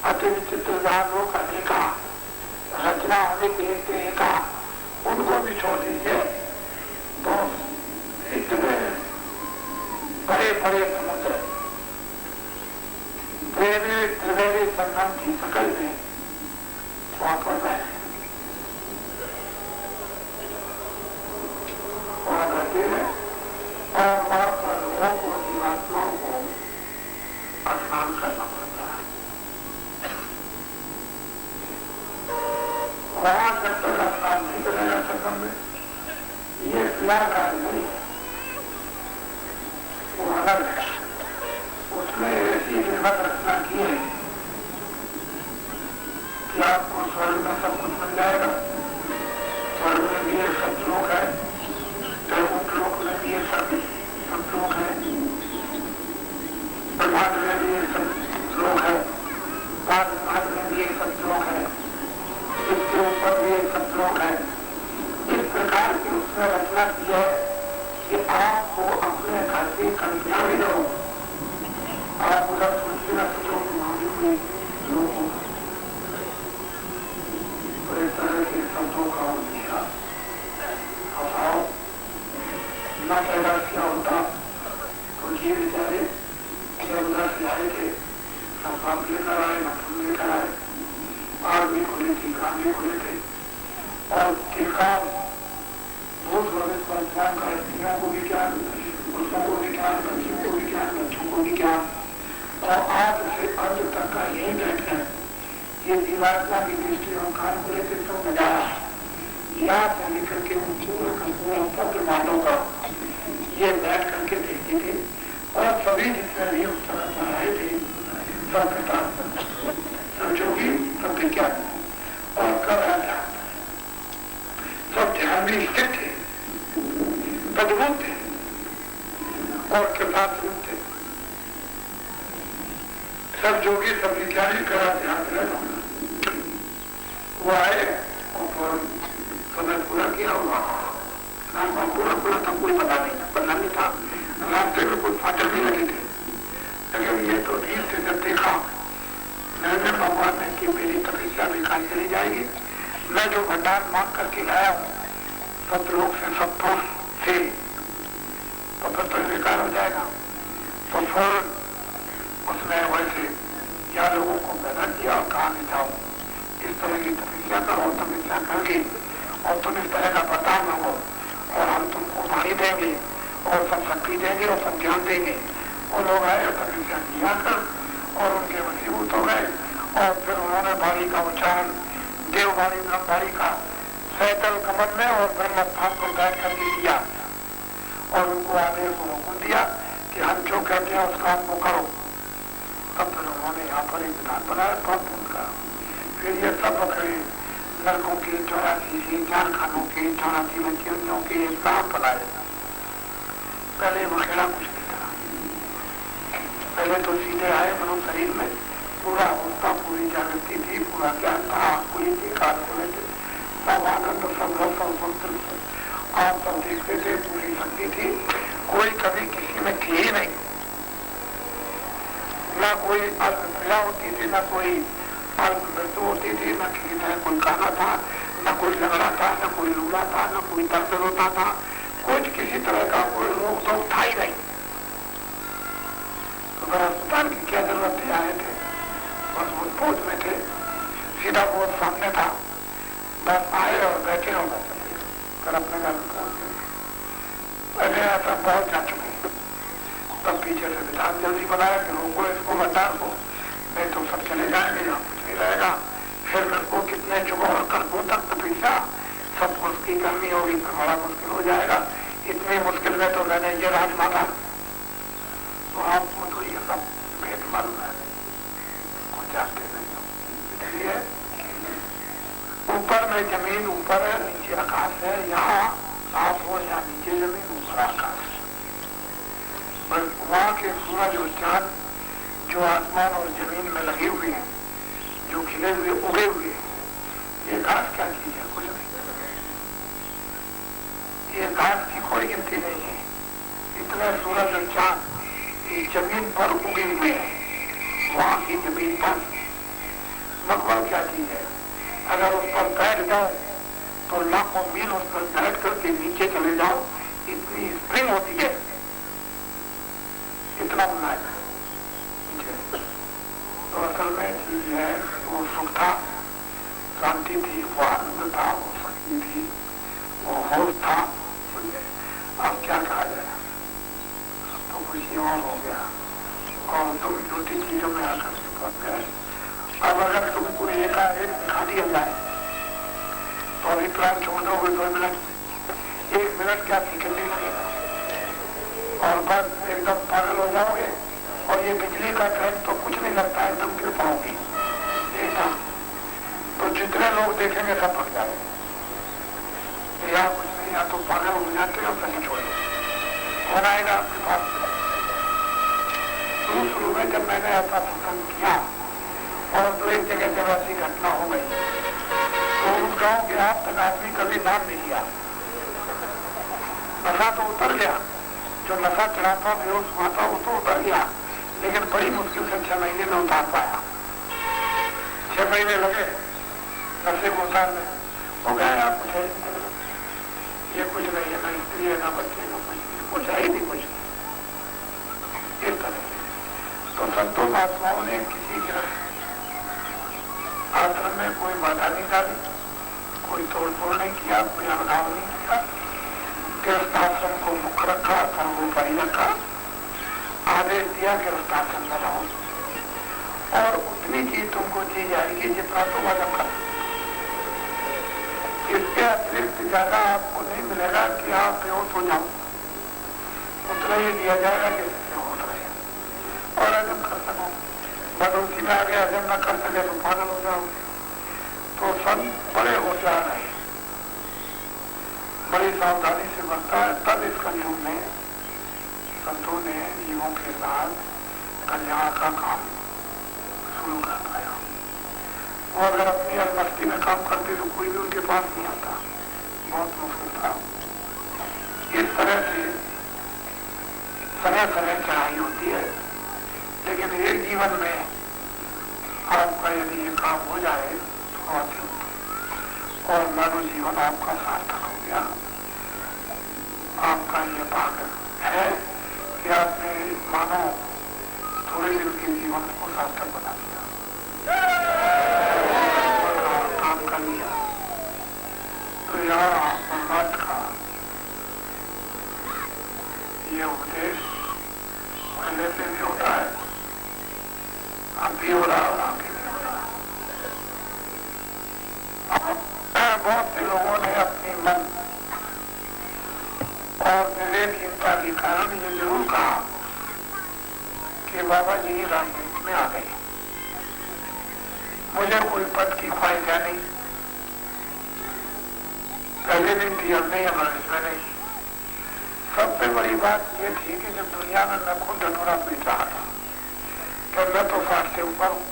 अति विचित्र जहानों का देखा रचना होने के देखा उनको भी छोड़ दीजिए। तो इतने बड़े बड़े समुद्र त्रिवेणी संगम की शकल में वहां पर गए वहां रहते हैं और वहां पर लोगों को जीवात्माओं को स्नान करना पड़ता है। वहां जब तक स्नान नहीं करेगा संगम में ये क्रियाकारी नहीं है, वो अलग है। उसमें ऐसी निर्भर रचना की है कि आपको स्वर्ग में सब कुछ मिल जाएगा। स्वर्ग में भी एक सतलोक है, वैकुंठ लोक में भी एक सतलोक है, ब्रह्मांड में भी एक सतलोक है, ब्रह्मांड में भी एक सतलोक है, इसके ऊपर भी एक सतलोक है। इस प्रकार की उसने रचना की है कि आपको अपने घर की कल्पना भी दो, आप उधर सोचिए ना सोचो मौजूद लोगों तो इस तरह के शब्दों का उद्देश्य अभाव न पैदा किया होता तो ये बेचारे जब उधर से आए थे सब बाप लेकर आए, मतलब लेकर आए, आग भी खुले थी, काम भी खुले थे और किरकाम बहुत भविष्य वर्तमान का स्त्रियों को भी ज्ञान, पुरुषों को भी ज्ञान, बच्चों को भी ज्ञान, बच्चों को भी ज्ञान और आज से अंत तक का यही बैठ है। ये जीवात्मा की दृष्टि और कान को लेकर तो नजारा यहाँ से लेकर के उन पूर्ण ब्रह्मांडों का ये बैठ करके देखते थे और सभी जितने भी उस तरह पर आए थे सब पिता सब जोगी सब विज्ञान और कर रहा सब ध्यान में स्थित थे, तद्भुत थे और कृपात्म थे। सब जोगी सब विज्ञानी करा ध्यान रहना वो आए और समय पूरा किया हुआ नाम पूरा पूरा था, कोई पता नहीं था, रास्ते में कुछ फाटक भी लगे थे। लेकिन ये तो धीरे से जब देखा मैंने भगवान ने कि मेरी तपस्या बेकार चली जाएगी, मैं जो भंडार मांग करके लाया हूँ सब लोग से सब पुरुष से तो फिर तो बेकार हो जाएगा। तो फौरन उसने वैसे या लोगों को दिया और कहा कि जाओ इस तरह की तपस्या करो, तपस्या करके और तुम इस तरह का बर्ताव मांगो और हम तुमको वाणी देंगे और सब शक्ति देंगे और सब ज्ञान देंगे। वो लोग आए तपस्या किया कर और उनके वशीभूत हो गए और फिर उन्होंने वाणी का उच्चारण देववाणी ब्रह्मवाणी का सैतल कमल में और ब्रह्म स्थान पर बैठ करके किया और उनको आदेश हुकुम दिया कि हम जो कहते हैं उस काम को करो। तब फिर उन्होंने यहाँ पर एक विधान बनाया बहुत उनका। फिर ये सब बकरे लड़कों के 84 चार खानों के 84 लड़कियों के एक काम बनाए। पहले बखेड़ा कुछ नहीं था, पहले तो सीधे आए मनो शरीर में पूरा अवस्था, पूरी जागृति थी, पूरा ज्ञान था, पूरी विकास हुए थे, सब आनंद, सब रस और संतृप्त आप सब देखते थे, पूरी शक्ति थी, कोई कभी किसी में थी ही नहीं, न कोई अल्प क्रिया होती थी, न कोई अल्प मृत्यु होती थी, न किसी तरह कोई काना था, न कोई लंगड़ा था, न कोई लूला था, न कोई दर्द होता था, कुछ किसी तरह का कोई रोग तो था ही नहीं। तो अगर अस्पताल की क्या जरूरत थी, आए थे बस वो बोझ में थे, सीधा बोझ सामने था, बस आए और बैठे और बस फिर अपने घर में पहुंच गए। पहले ऐसा बहुत जा चुके, तब पीछे से विधान जल्दी बनाया कि रोको इसको भंडार को, नहीं तो सब चले जाएंगे, यहाँ कुछ नहीं रहेगा। फिर मेरे को कितने चुका और कल तक तो पीछा सब उसकी करनी होगी, फिर बड़ा मुश्किल हो जाएगा। इतनी मुश्किल में तो मैंने ये राज मांगा, तो आपको तो ये सब भेद मालूम है, कुछ जानते नहीं हो। इसलिए ऊपर में जमीन ऊपर है, नीचे आकाश है, यहाँ साफ हो या नीचे जमीन ऊपर आकाश। बस वहाँ के सूरज और चांद जो आसमान और जमीन में लगे हुए हैं, जो खिले हुए उगे हुए हैं, ये घास क्या चीज है? कुछ नहीं। ये घास की कोई गिनती नहीं है। इतने सूरज और चांद जमीन पर उगे हुए हैं, वहाँ की जमीन पर मकबल क्या चीज है? अगर उस पर बैठ जाओ तो लाखों मील उस पर बैठ करके नीचे चले जाओ, इतनी स्प्रिंग होती है, इतना बनाया है। तो असल में चीज है, वो सुख था, शांति थी, वो आनंद था, वो शक्ति थी, वो होश था। अब क्या कहा जाए, तो खुशी और हो गया और तुम छोटी चीजों में आकर पहुंच गए। अब अगर तुमको एकाएक दिखा दिया जाए तो अभी प्लान छोड़ दोगे 2 मिनट, 1 मिनट क्या सेकंड नहीं लगेगा और बस एकदम पागल हो जाओगे। और ये बिजली का करंट तो कुछ नहीं लगता है, तुम गिर पाओगे एकदम। तो जितने लोग देखेंगे सब पक जाएंगे, या कुछ नहीं, या तो पागल हो जाते हो कहीं छोड़े कौन आएगा आपके पास। शुरू में जब मैंने ऐसा पसंद किया और तो एक जगह जब ऐसी घटना हो गई तो उस गाँव के आज तक आदमी कभी नाम नहीं लिया। नशा तो उतर गया, जो नशा चढ़ाता बेहोश हुआ था वो तो उतर गया, लेकिन बड़ी मुश्किल से 6 महीने में उतार पाया। 6 महीने लगे नशे को उतारने, हो गया कुछ है ये कुछ नहीं है, ना स्त्री है, ना बच्चे, ना कुछ है ही नहीं, कुछ इस तरह से। तो संतों महात्माओं ने किसी के आश्रम में कोई बाधा नहीं डाली, कोई तोड़फोड़ नहीं किया, कोई अवधान नहीं किया, गृहस्थाश्रम को मुख्य रखा, सर्वोपरि रखा, आदेश दिया गृहस्थाश्रम में रहो और उतनी चीज तुमको दी जाएगी जितना तुम हजम कर। इसके अतिरिक्त ज्यादा आपको नहीं मिलेगा कि आप बेहोश हो जाओ, उतना ही दिया जाएगा जिससे होश रहे और हजम कर सको। बदौसी में आगे हजम न कर सके तो पागल हो जाओ। तो सब बड़े होशियार है, बड़ी सावधानी से बनता है। तब इस कलयुग में संतों ने जीवों के साथ कल्याण का काम शुरू कर पाया। वो अगर अपनी अलमस्ती में काम करते तो कोई भी उनके पास नहीं आता, बहुत मुश्किल था। इस तरह से समय समय चढ़ाई होती है, लेकिन एक जीवन में आपका यदि ये काम हो जाए तो बहुत ही उत्तम और मानव जीवन आपका सार्थक हो गया। आपका ये भाग्य है कि आपने मानो थोड़े दिन के जीवन को सार्थक बना दिया। ये उपदेश पहले से भी होता है, अब भी हो रहा और आगे भी हो रहा। बहुत से लोगों ने अपनी मन और विवेकहीनता के कारण ये जरूर कहा कि बाबा जी राजनीति में आ गए, मुझे कोई पद की ख्वाहिश है नहीं, पहले दिन थी, अब नहीं, हमारे इसमें नहीं। सबसे बड़ी बात ये थी कि जब दुनिया में मैं खुद ढटोरा पीट रहा था तो मैं तो 60 से ऊपर हूं,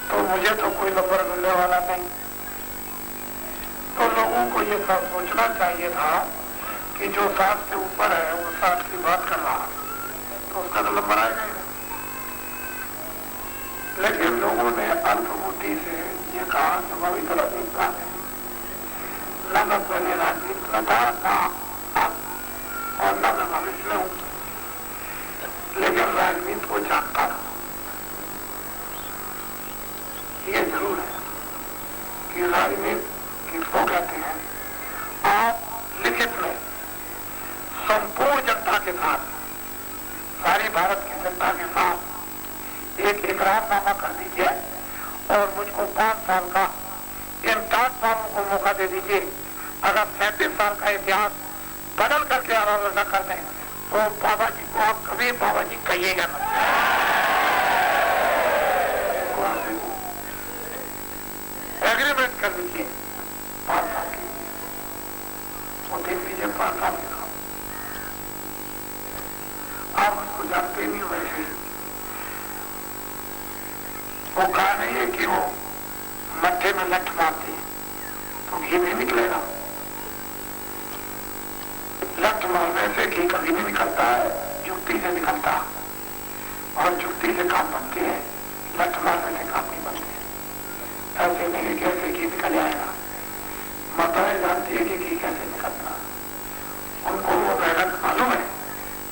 तो मुझे तो कोई नंबर मिलने वाला नहीं। तो लोगों को ये सब सोचना चाहिए था कि जो 60 से ऊपर है वो 60 की बात कर रहा तो उसका तो नंबर आएगा ही नहीं। लेकिन लोगों ने अल्प बुद्धि से ये कहा कि मैं इतना नहीं प्लान है, न मैं पहले राजनीति में था न और न मैं भविष्य में हूं, लेकिन राजनीति को जानता था। ये जरूर है कि राजनीति किसको कहते हैं, आप लिखित में संपूर्ण जनता के साथ, सारी भारत की जनता के साथ एक इकरारनामा कर दीजिए और मुझको 5 साल का, इन 10 सालों को मौका दे दीजिए। अगर 37 साल का इतिहास बदल करके आराधना कर दें तो बाबा जी को आप कभी बाबा जी कहिएगा ना। एग्रीमेंट कर लीजिए 5 साल की, वो देख लीजिए 5 साल की। आप उसको जानते ही नहीं वैसे ही। वो कहा नहीं है कि वो मट्ठे में लठ मारते तो घी नहीं निकलेगा। लठ मारने से घी कभी नहीं निकलता है, जुक्ति से निकलता है और जुक्ति से काम बनते हैं, लठ मारने से काम नहीं बनते। ऐसे नहीं कैसे घी निकल जाएगा। माताएं जानती है कि घी कैसे निकलता, उनको वो मेहनत मालूम है,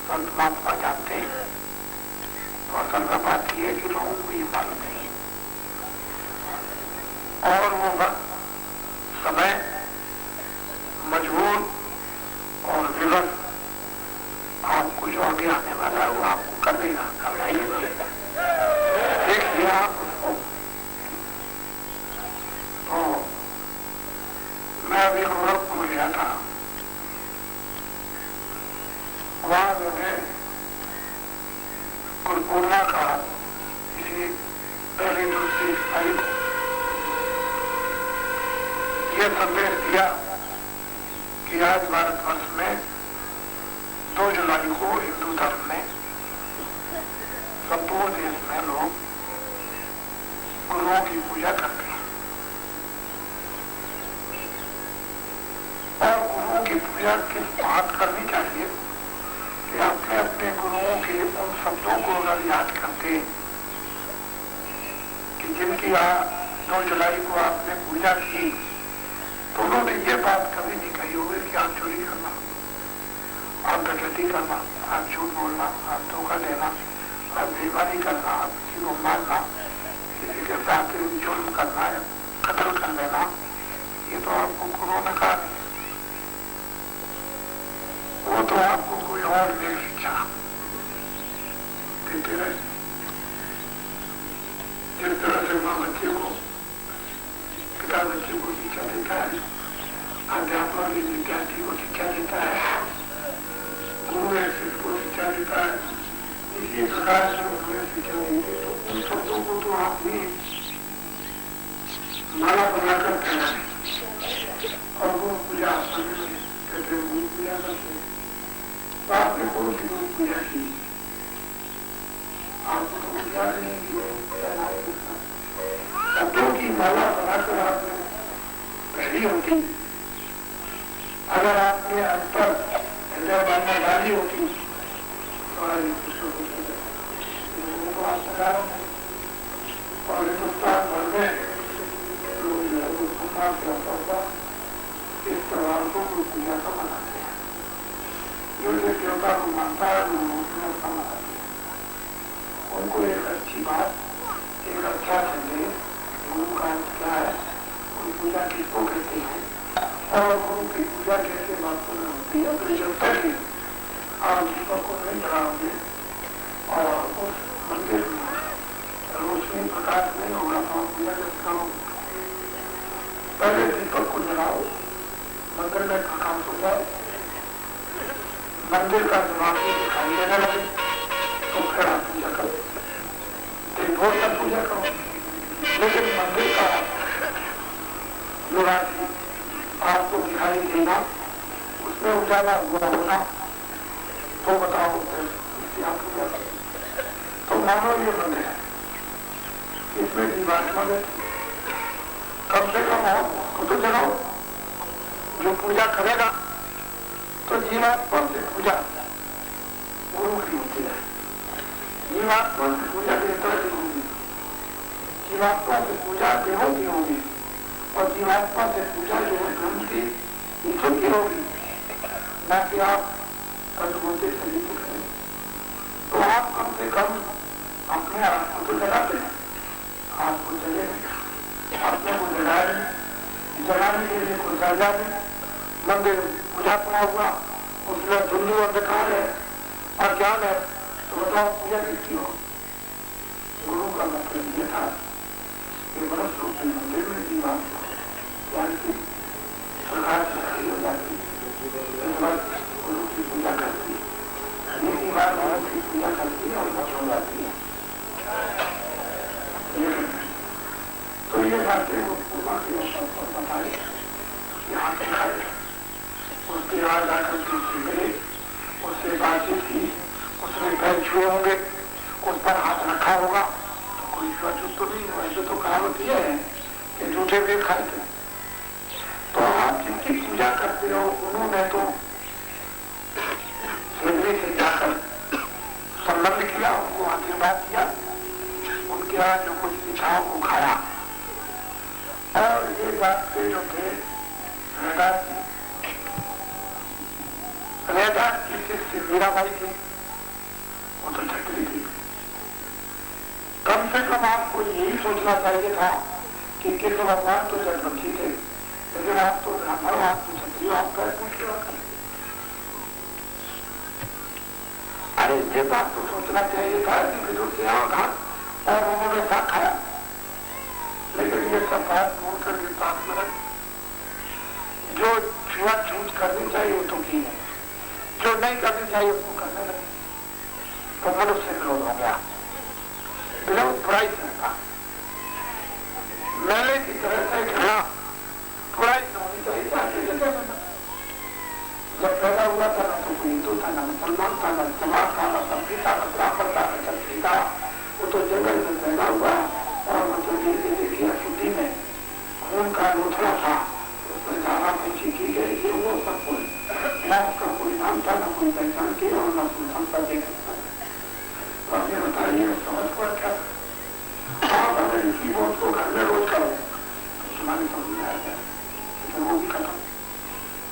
संत महात्मा जानते हैं। तो असल में बात यह है कि लोगों को ये मालूम नहीं है और वो समय मजबूर और विवश आपको जो आगे आने वाला है वो आपको कर देगा, घबराइए देखिए आप उसको। तो मैं अभी गोरखपुर गया था, वहां मैंने गुरुपूर्णिमा का किसी पहली दूसरी तारीख ये संदेश दिया कि आज भारतवर्ष में 2 जुलाई को हिंदू धर्म में संपूर्ण देश में लोग गुरुओं की पूजा करते हैं और गुरुओं की पूजा किस बात करनी चाहिए कि आपने अपने गुरुओं के उन शब्दों को अगर याद करते कि जिनकी 2 जुलाई को आपने पूजा की तो उन्होंने ये बात कभी नहीं कही होगी कि आप चोरी करना, आप डकैती करना, आप झूठ बोलना, आप धोखा देना, आप बेईमानी करना, आप किसी को मारना, किसी के साथ जुल्म करना, कत्ल कर लेना, ये तो आपको गुरुओं ने कहा नहीं। वो तो आपको कोई और नई शिक्षा देते रहे। जिस तरह से माँ बच्चे को, पिता बच्चे को शिक्षा देता है, अध्यापक भी विद्यार्थी को शिक्षा देता है, गुरु ऐसे को शिक्षा देता है, इसी प्रकार से उन्होंने शिक्षा देंगे तो उन शब्दों को तो आपने माला बनाकर कहना है और गुरु पूजा कहते हैं, गुरु पूजा करते हैं। तो आपने गुरु की गुरु पूजा की, आपको तो पूजा नहीं की, शब्दों की माला बनाकर आपने पहली होती। अगर आपने अंतर हृदय बनना डाली होती तो आज लोगों को आप सकारों और हिंदुस्तान भर में लोग सम्मान से होता इस त्योहार को गुरु पूजा का मनाते हैं। जो देवता को मानता है वो उसका मनाते हैं। उनको एक अच्छी बात, एक अच्छा संदेश, गुरु का क्या है, गुरु पूजा किसको कहते हैं, और गुरु की पूजा कैसे महत्वपूर्ण होती है। तो जब तक आप दीपक को नहीं जलाओगे और उस मंदिर में रोशनी प्रकाश नहीं होगा तो आप पूजा कैसे करोगे। पहले दीपक को जलाओ, मंदिर में प्रकाश हो जाए, मंदिर का दिमाग दिखाई देने लगे तो फिर आप पूजा करो। दिन भर तक पूजा करो, लेकिन मंदिर का निवासी आपको दिखाई देना, उसमें उजाला हुआ होना, तो बताओ इसकी आप पूजा करो। तो मानो ये मंदिर है, इसमें जीवात्मा में कम से कम हो उसको तो जलाओ। जो पूजा करेगा तो जीवात्मा से पूजा गुरु की होती है। जीवात्मा से पूजा देवता की होगी, जीवात्मा से पूजा देवों की होगी और जीवात्मा से पूजा जो है धर्म की ईश्वर की होगी, न कि आप कठोरते से नहीं करें। तो आप कम से कम अपने आप को तो जलाते हैं, आपको जले अपने को जलाए, जलाने के लिए कोई राजा नहीं, मंदिर पूजा पड़ा हुआ, उसमें धुंधु अंधकार है और ज्ञान है, तो बताओ पूजा किसकी हो। गुरु का मतलब ये था कि बरस रूप में मंदिर में जीवान ज्ञान की प्रकाश जारी हो जाती, गुरु की पूजा करती, ये बात गुरु की पूजा करती है और बच हो जाती है। तो ये बातें वो पूर्वा के अवसर पर बताई, यहाँ से खाए, उसके बाद आकर के सीखे, उससे बातचीत की, उसने पैर छुए होंगे, उस पर हाथ रखा होगा, तो कोई स्वाचुत तो नहीं। वैसे तो कहावत यह है कि झूठे भी खाए थे। तो आप जिनकी पूजा करते हो उन्होंने तो सिद्धि से जाकर संबंध किया, उनको आशीर्वाद किया, उनके यहाँ जो कुछ इच्छाओं को खाया। और ये बात के जो थे रेदास की शिष्य मीराबाई थी, वो तो छत्री थी। कम से कम आपको यही सोचना चाहिए था कि कृष्ण भगवान तो जगवंशी थे, लेकिन आप तो ब्राह्मण, आप तो छत्री, आप पैर पूछ सेवा करें। अरे ये बात तो सोचना चाहिए था कि विदुर से आओ घाट और उन्होंने साथ खाया, लेकिन ये सब बात बोल करके साथ में जो छूत करनी चाहिए वो तो की है, जो नहीं करनी चाहिए उसको करने लगे, तो मनुष्य विरोध हो गया। विरोध बुराई से होगा, मेले की तरह से घृणा बुराई से होनी चाहिए। जब पैदा हुआ था ना तो कोई हिंदू था, ना मुसलमान था, ना समाज था, ना सब्जी था, ना ब्राह्मण था, ना क्षत्रिय था, वो तो जंगल में पैदा हुआ और मतलब ये देखिए अशुद्धि में खून का लोथड़ा था, उसमें धारा पेशी की गई थी, वो सब कुछ न उसका कोई नाम था, न कोई पहचान की और न कोई संस्था दे सकता। तो आपने बताइए समझ पर क्या आप अगर इसी बोध को घर में रोज करो तो तुम्हारी समझ में आएगा तो वो भी खत्म,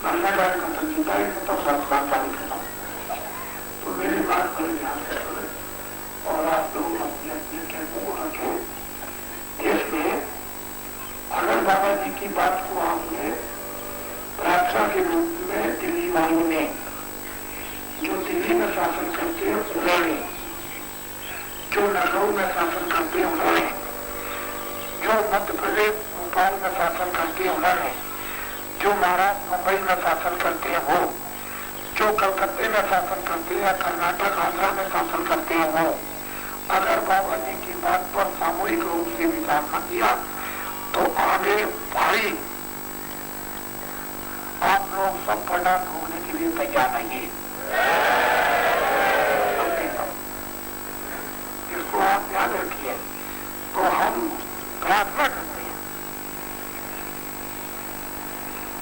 मरना का खत्म, जुदाई खत्म, संस्कार का भी खत्म। तो मेरी बात बड़े ध्यान से सुने और आप लोग अपने अपने कहते को रखें। इसमें अगर बाबा जी की बात को आपने प्रार्थना के रूप में दिल्ली वालों ने जो दिल्ली में शासन करते हैं उन्होंने, जो लखनऊ में शासन करते हैं उन्होंने, जो मध्य प्रदेश भोपाल में शासन करते हैं उन्होंने, जो महाराष्ट्र मुंबई में शासन करते हैं वो, जो कलकत्ते में शासन करते हैं, कर्नाटक आंध्रा में शासन करते हैं वो, अगर बाबा जी की बात पर सामूहिक रूप से विचार न किया तो आगे भाई आप लोग सब परिणाम भोगने के लिए तैयार रहेंगे। इसको आप याद रखिए। तो हम प्रार्थना करते हैं,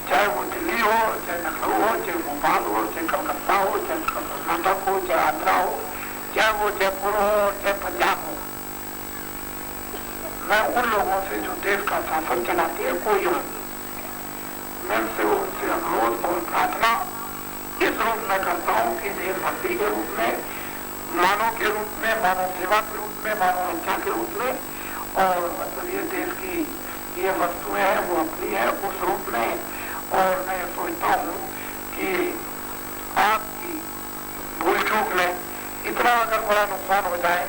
चाहे वो दिल्ली हो, चाहे लखनऊ हो, चाहे भोपाल हो, चाहे कलकत्ता हो, चाहे कर्नाटक हो, चाहे आंध्रा हो, चाहे वो जयपुर हो, चाहे पंजाब हो, मैं उन लोगों से जो देश का शासन चलाते हैं कोई हो, मैं उनसे अनुरोध और प्रार्थना इस रूप में करता हूँ कि देशभक्ति के रूप में, मानव के रूप में, मानव सेवा के रूप में, मानव रक्षा के रूप में, और मतलब ये देश की ये वस्तुएं हैं वो अपनी है उस रूप में, और मैं सोचता हूँ कि आपकी भूल चूक में इतना अगर बड़ा नुकसान हो जाए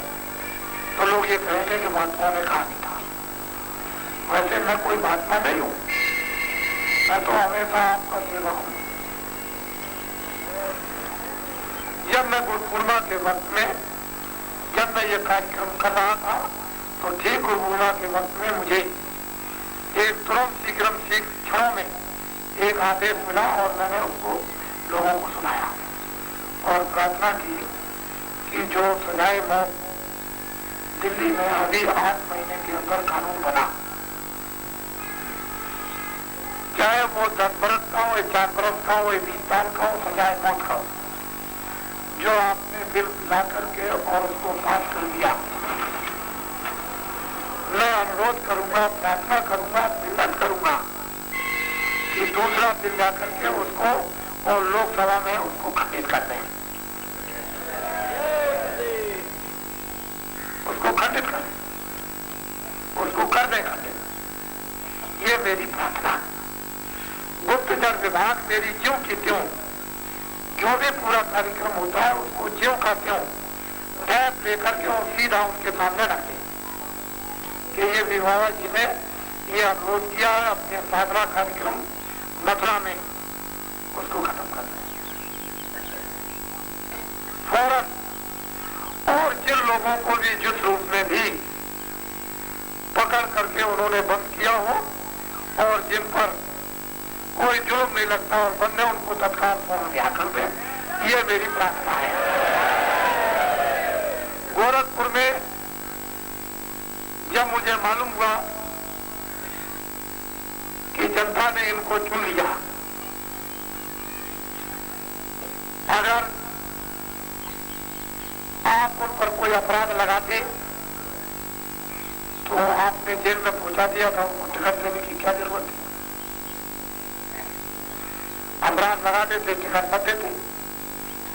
तो लोग ये कहेंगे कि महात्मा ने कहा नहीं था। वैसे मैं कोई महात्मा नहीं हूँ, मैं तो हमेशा आपका सेवक हूँ। जब मैं गुरु पूर्णिमा के वक्त में जब मैं ये कार्यक्रम कर रहा था तो ठीक गुरु पूर्णिमा के वक्त में मुझे एक तुरंत शीघ्रम क्षणों में एक आदेश मिला और मैंने उसको लोगों को सुनाया और प्रार्थना की कि जो सजाए मौत दिल्ली में अभी 8 महीने के अंदर कानून बना, चाहे वो 10 बरस का हो, 4 बरस का हो, 20 साल का हो, सजाए मौत का हो, जो आपने बिल ला करके और उसको पास कर दिया, मैं अनुरोध करूंगा, प्रार्थना करूंगा, विनती करूंगा कि दूसरा बिल ला करके उसको और लोकसभा में उसको खंडित कर दें, उसको खंडित कर दें, उसको कर दें खंडित। ये मेरी प्रार्थना। गुप्तचर विभाग मेरी ज्यों की त्यों जो भी पूरा कार्यक्रम होता है उसको ज्यों का त्यों टैप लेकर के और सीधा उनके सामने रख दें कि ये विवाह जी ने ये अनुरोध किया है अपने साधना कार्यक्रम मथुरा में, उसको खत्म कर दें फौरन। और जिन लोगों को भी जिस रूप में भी पकड़ करके उन्होंने बंद किया हो और जिन पर कोई जुर्म नहीं लगता और बंदे उनको तत्काल फौरन रिहा कर दे, ये मेरी प्रार्थना है। गोरखपुर में जब मुझे मालूम हुआ कि जनता ने इनको चुन लिया, अगर आप उन पर कोई अपराध लगाते तो आपने जेल में पहुंचा दिया था, उनको टिकट देने की क्या जरूरत थी? अपराध लगा देते, टिकट मत देते,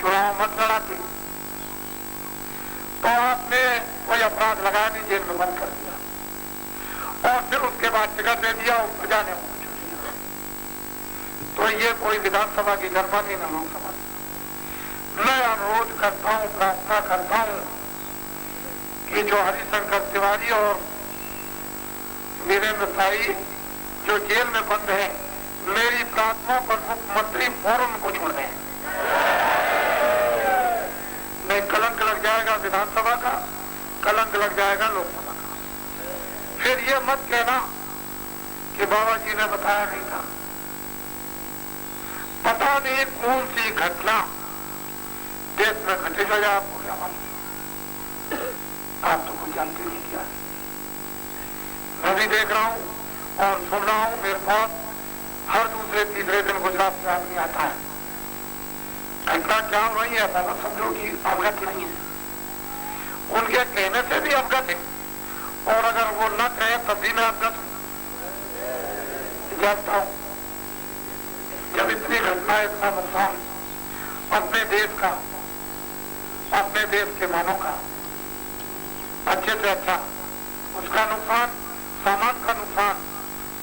चुनाव मत लड़ाते, तो आपने कोई अपराध लगा दी, जेल में बंद कर दिया और फिर उसके बाद टिकट दे दिया और प्रजा ने उनको चुन लिया। तो ये कोई विधानसभा की जनमानी न लोकसभा। मैं अनुरोध करता हूँ, प्रार्थना करता हूँ कि जो हरिशंकर तिवारी और वीरेंद्र साई जो जेल में बंद हैं, मेरी प्रार्थना पर मुख्यमंत्री फौरन को छोड़ दें। नहीं कलंक लग जाएगा विधानसभा का, कलंक लग जाएगा लोकसभा का। फिर ये मत कहना कि बाबा जी ने बताया नहीं था। पता नहीं कौन सी घटना देश में घटेगा या आपको क्या मालूम? आप तो कुछ जानते नहीं क्या। मैं भी देख रहा हूं और सुन रहा हूं, मेरे पास हर दूसरे तीसरे दिन गुजरात से आदमी आता है। घटना क्या हो रही है ऐसा ना समझो कि अवगत नहीं है, उनके कहने से भी अवगत है और अगर वो न कहे तब भी मैं अवगत हूं, जानता हूं। जब इतनी घटना, इतना नुकसान अपने देश का, अपने देश के मानव का, अच्छे से अच्छा उसका नुकसान, सामान का नुकसान,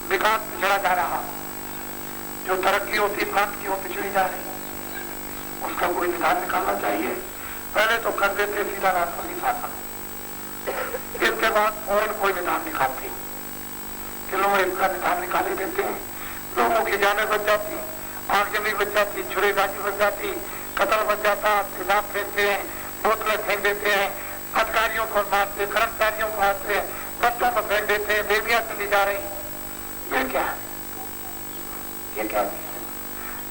विकास पिछड़ा जा रहा, जो तरक्की होती प्रांत की वो पिछड़ी जा रही, उसका कोई विधान निकालना चाहिए। पहले तो कर देते सीधा राष्ट्रपति शासन, इसके बाद फौरन कोई विधान निकालते कि लोग इसका विधान निकाले देते हैं, लोगों की जाने बच जाती, आगजनी बच जाती, छुरेबाजी बच जाती, कतल बच जाता, तेजाब फेंकते हैं, बोतलें फेंक देते हैं, अधिकारियों को मारते, कर्मचारियों को मारते, बच्चों को फेंक देते हैं, बेबियां चली जा रही। ये क्या है? ये क्या है?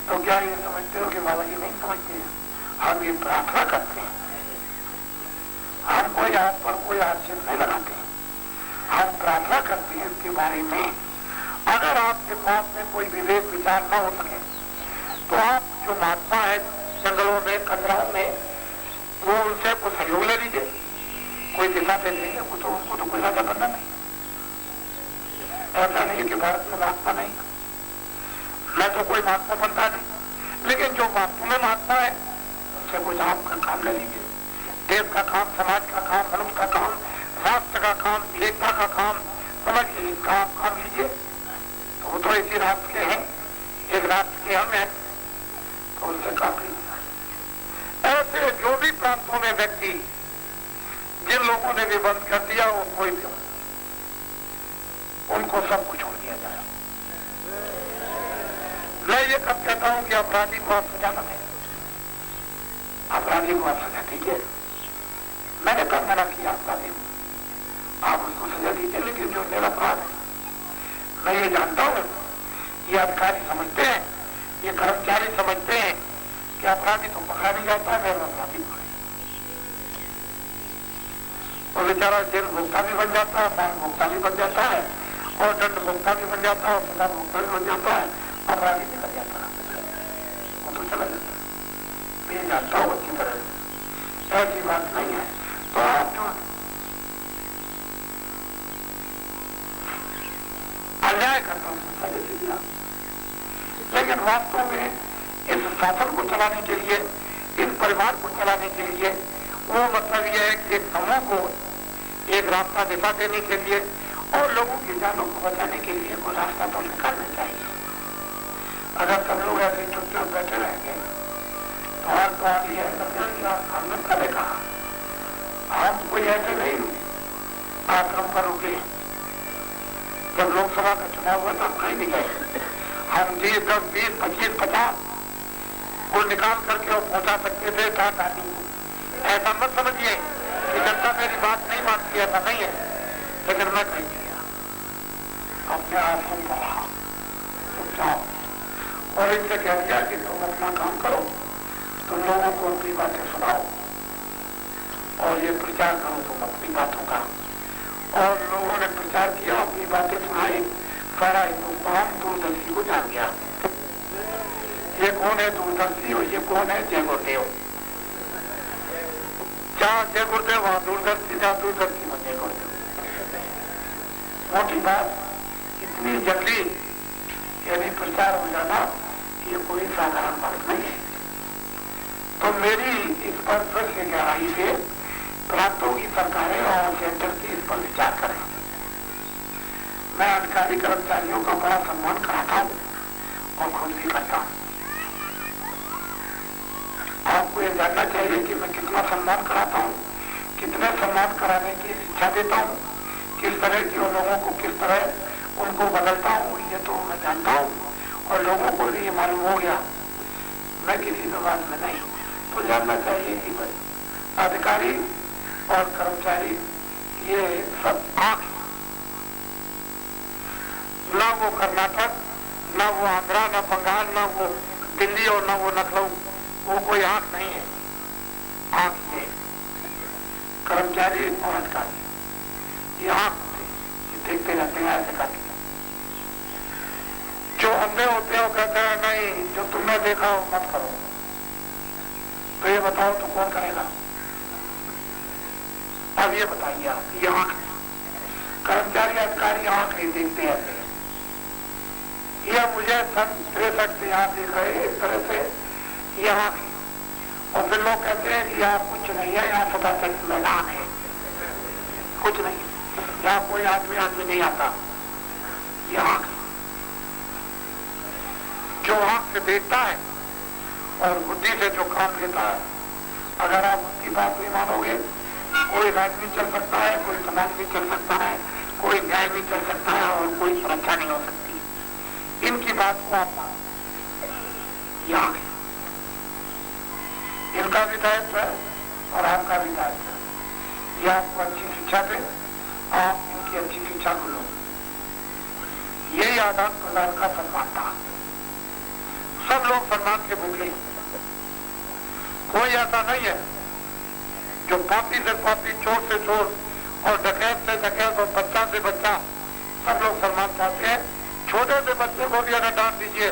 तो क्या ये समझते हो कि बाबा जी नहीं समझते हैं? हम ये प्रार्थना करते हैं, हम कोई आप पर कोई आक्षेप नहीं लगाते, हम प्रार्थना करते हैं इसके बारे में। अगर आपके पास में कोई विवेक विचार न हो सके तो आप जो महात्मा है जंगलों में, कंदराओं में, वो उनसे कुछ सहयोग ले लीजिए, कोई दिशा दे देंगे, वो तो उनको तो कोई ज्यादा करना नहीं। ऐसा नहीं कि भारत में महात्मा नहीं, मैं तो कोई महात्मा बनता नहीं, लेकिन जो वास्तव में महात्मा है उनसे कुछ आपका काम ले लीजिए, देश का काम, समाज का काम, मनुष्य का काम, राष्ट्र का काम, एकता का काम, समझ लीजिए, इसका आप काम लीजिए। तो वो तो इसी राष्ट्र के हैं, एक राष्ट्र के हम हैं तो उससे काफी। ऐसे जो भी प्रांतों में व्यक्ति जिन लोगों ने भी बंद कर दिया वो कोई भी हो, उनको सब कुछ छोड़ दिया जाए। मैं ये कब कहता हूं कि अपराधी को आप सजा न दें, अपराधी को आप सजा दीजिए। मैंने कब मना किया अपराधी को, आप उसको सजा दीजिए, लेकिन जो निरपराध है, मैं ये जानता हूं ये अधिकारी समझते हैं, ये कर्मचारी समझते हैं कि अपराधी तो पकड़ा नहीं जाता है, मेरा अपराधी पकड़े, और बेचारा जेल भुगता भी बन जाता है, फाइन भुगता भी बन जाता है, और दंड भुगता भी बन जाता है, और सजा भुगता भी बन जाता है, अपराधी निकल जाता है, वो तो चला जाता है। मैं ये जानता हूं अच्छी तरह से ऐसी बात नहीं है। तो आप जो अन्याय करता हूं उसको सजा दीजिए, लेकिन वास्तव में इस शासन को चलाने के लिए, इस परिवार को चलाने के लिए वो मतलब यह है कि एक समूह को एक रास्ता दिखा देने के लिए और लोगों की जानों को बचाने के लिए कोई रास्ता तो निकालना चाहिए। अगर सब लोग ऐसे चुपचाप बैठे रहेंगे तो आज तो आगे हमने कभी कहा हम कोई ऐसे नहीं आश्रम पर रुके। जब लोकसभा का चुनाव हुआ तो हम कहीं नहीं गए, हम 10, 20, 25, 50 को निकाल करके और पहुंचा सकते थे आदमी को। ऐसा मत समझिए कि जनता मेरी बात नहीं मानती, ऐसा नहीं है, लेकिन मैं कहीं गया अपने आश्रम पर रहा चुपचाप और इनसे कह दिया कि तुम अपना काम करो, तुम लोगों को अपनी बातें सुनाओ और ये प्रचार करो तुम अपनी बातों का। और लोगों ने प्रचार किया, अपनी बातें सुनाई, सारा हिंदुस्तान दूरदर्शी को जान गया। ये कौन है दूरदर्शी और ये कौन है जय गुरुदेव। जहाँ जय गुरुदेव वहां दूरदर्शी, जहाँ दूरदर्शी वहां जय गुरुदेव। मोटी बात, इतनी जल्दी यदि प्रचार हो जाना ये कोई साधारण बात नहीं है। तो मेरी इस पर फिर से गहराई से प्रांतों की सरकारें और सेंटर की इस पर विचार करें। मैं अधिकारी कर्मचारियों का बड़ा सम्मान कराता हूँ और खुद भी करता हूँ। आपको ये जानना चाहिए कि मैं कितना सम्मान कराता हूँ, कितने सम्मान कराने की शिक्षा देता हूँ, किस तरह के लोगों को किस तरह उनको बदलता हूँ, ये तो मैं जानता हूँ और लोगों को भी ये मालूम हो गया। मैं किसी विवाद में नहीं, तो जानना चाहिए कि अधिकारी और कर्मचारी ये सब आंख, ना वो कर्नाटक, ना वो आंध्रा, ना बंगाल, ना वो दिल्ली और ना वो लखनऊ, वो कोई आंख नहीं है। आंख ये कर्मचारी और अधिकारी, ये आंख देखते रहते हैं ऐसे करके। जो अंधे होते हैं वो कहते हैं नहीं जो तुमने देखा हो मत करो, तो ये बताओ तो कौन करेगा। अब ये बताइए आप, ये आंख, कर्मचारी अधिकारी आंख नहीं देखते ऐसे। यह मुझे सन 63 से यहाँ देख रहे इस तरह से यहाँ की, और फिर लोग कहते हैं कि यहाँ कुछ नहीं है, यहाँ सदा तक मैदान है, कुछ नहीं, यहाँ कोई आदमी नहीं आता। यहाँ जो आंख से देखता है और बुद्धि से जो काम लेता है, अगर आप उसकी बात नहीं मानोगे, कोई राज्य भी चल सकता है, कोई समाज भी चल सकता है, कोई न्याय भी चल सकता है और कोई सुरक्षा नहीं हो सकती। इनकी बात को आप मानो, यहाँ इनका भी दायित्व है और आपका भी दायित्व है। ये आपको अच्छी शिक्षा दे, आप इनकी अच्छी शिक्षा को लो। यही आदान प्रदान का सम्मान था। सब लोग सम्मान के भूखे, कोई ऐसा नहीं है जो पापी से पापी, चोर से चोर और डकैत से डकैत और बच्चा से बच्चा, सब लोग सम्मान चाहते हैं। छोटे से बच्चे को भी अगर डांट दीजिए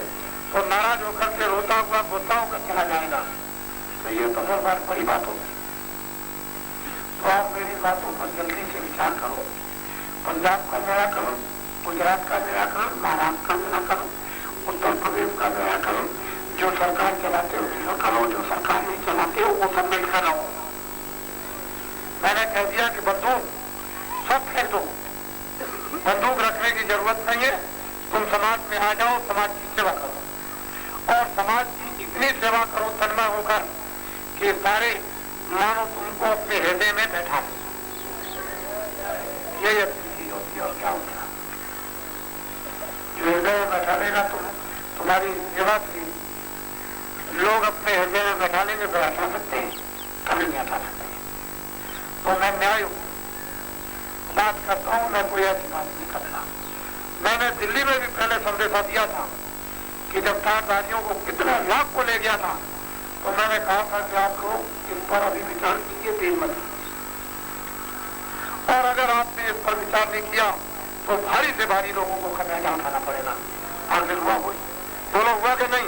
तो नाराज होकर के रोता हुआ गुस्सा होकर चला जाएगा, तो ये तो हर बार बड़ी बात होगी। तो आप मेरी बातों पर जल्दी से विचार करो। पंजाब का निराकरण, गुजरात का निराकरण, महाराष्ट्र का निराकरण, उत्तर प्रदेश का निराकरण, जो सरकार चलाते हो तो करो, जो सरकार नहीं चलाते हो वो सब मिलकर रहो। मैंने कह दिया कि बंदूक सब फेंक दो, बंदूक रखने की जरूरत नहीं है, तुम समाज में आ जाओ, समाज की सेवा करो। और समाज की इतनी सेवा करो तन्मय होकर कि सारे मानो तुमको अपने हृदय में बैठा ले। यही अच्छी होती है और क्या होता है। जो हृदय में बैठा लेगा तुम्हारी सेवा से लोग अपने हृदय में बैठा लेंगे, बैठा सकते हैं, कभी नहीं हटा सकते। तो मैं न्याय बात करता हूं, मैं कोई ऐसी बात नहीं करता। मैंने दिल्ली में भी पहले संदेशा दिया था कि जब तारदारियों को कितने लाख को ले गया था तो मैंने कहा था कि आप लोग इस पर अभी विचार कीजिए, तेज मत। और अगर आपने इस पर विचार नहीं किया तो भारी से भारी लोगों को खमियाजा उठाना पड़ेगा। आखिर हुआ कोई बोलो, हुआ कि नहीं?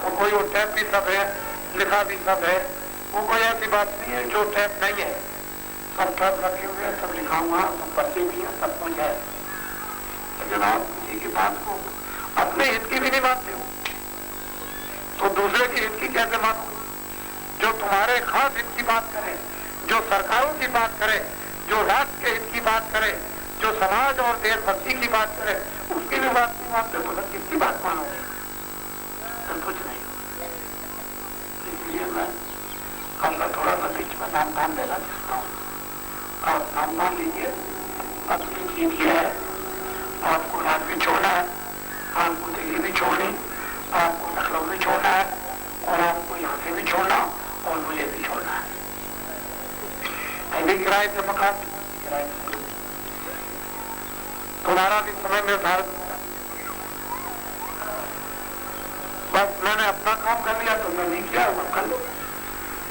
वो कोई वो टैप भी सब है, लिखा भी सब है, वो कोई ऐसी बात नहीं है जो टैप नहीं है। सब टैप रखे हुए हैं, सब लिखा हुआ, सब पर्चे भी है, सब कुछ है। लेकिन आप किसी की बात को अपने हित की भी नहीं मानते हो तो दूसरे के हित की कैसे मानोगे? जो तुम्हारे खास हित की बात करे, जो सरकारों की बात करे, जो राष्ट्र के हित की बात करे, जो समाज और देशभक्ति की बात करे, उसकी भी बात नहीं मानते तो फिर किसकी बात मानोगे? तो कुछ नहीं। इसलिए मैं अपना थोड़ा सा बीच में नाम देना चाहता हूँ। आप नाम मान लीजिए, अपनी चीज ये है, आपको रात भी छोड़ना है, आपको दिल्ली भी छोड़नी, आपको लखनऊ भी छोड़ना है, और आपको यहाँ से भी छोड़ना और मुझे भी छोड़ना है। अभी किराए से मकान, किराए से तुम्हारा भी समय निर्धारित। बस मैंने अपना काम कर लिया तो मैं नहीं किया, वो कर लो।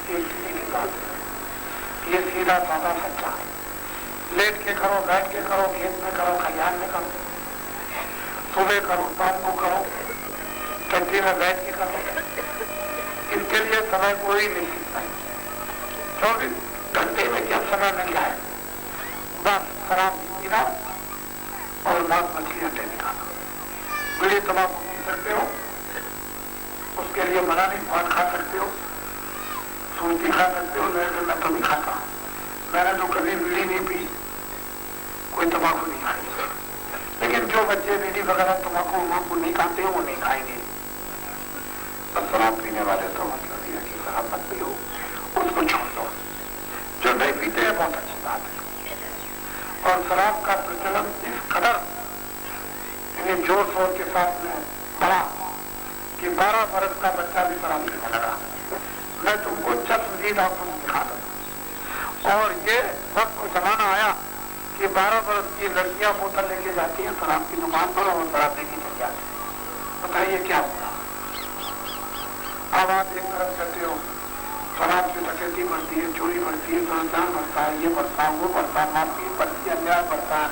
ये सीधी बात है, ये सीधा साधा सच्चा है। लेट के करो, बैठ के करो, खेत में करो, खलिहान में करो, सुबह करो, शाम को करो, चट्टी में बैठ के करो। इसके लिए समय कोई नहीं सीखता है। 24 घंटे में जब समय मिल जाए बस शराब पीना और मांस मछली अंडे निकालना। बीड़ी तंबाकू पी सकते हो, उसके लिए मना नहीं, पान खा सकते हो, सूरती खा सकते हो, लेकिन मैं तो नहीं खाता। मैंने तो कभी बीड़ी नहीं पी, कोई तंबाकू नहीं खाई। लेकिन जो बच्चे बीड़ी वगैरह तंबाकू नहीं खाते हो वो नहीं खाएंगे। बस शराब पीने वाले तो मतलब ये कि शराब मत पियो, उसको छोड़ दो। जो नहीं पीते हैं बहुत अच्छी बात है। और शराब का प्रचलन इस कदर जोर शोर के साथ में बढ़ा कि 12 वर्ष का बच्चा भी शराब पीने लगा। मैं तुमको चश्मदीद आंखों से दिखा दूं। और ये वक्त जमाना आया कि 12 वर्ष की लड़कियां बोतल लेके जाती हैं शराब की दुकान पर और शराब लेके चल जाती है। बताइए क्या होगा? अब आप एक तरफ कहते हो शराब की डकैती बढ़ती है, चोरी बढ़ती है, दुर्व्यवहार बढ़ता है, ये बढ़ता है, वो बढ़ता है, मारपीट बढ़ती है, अन्याय बढ़ता है,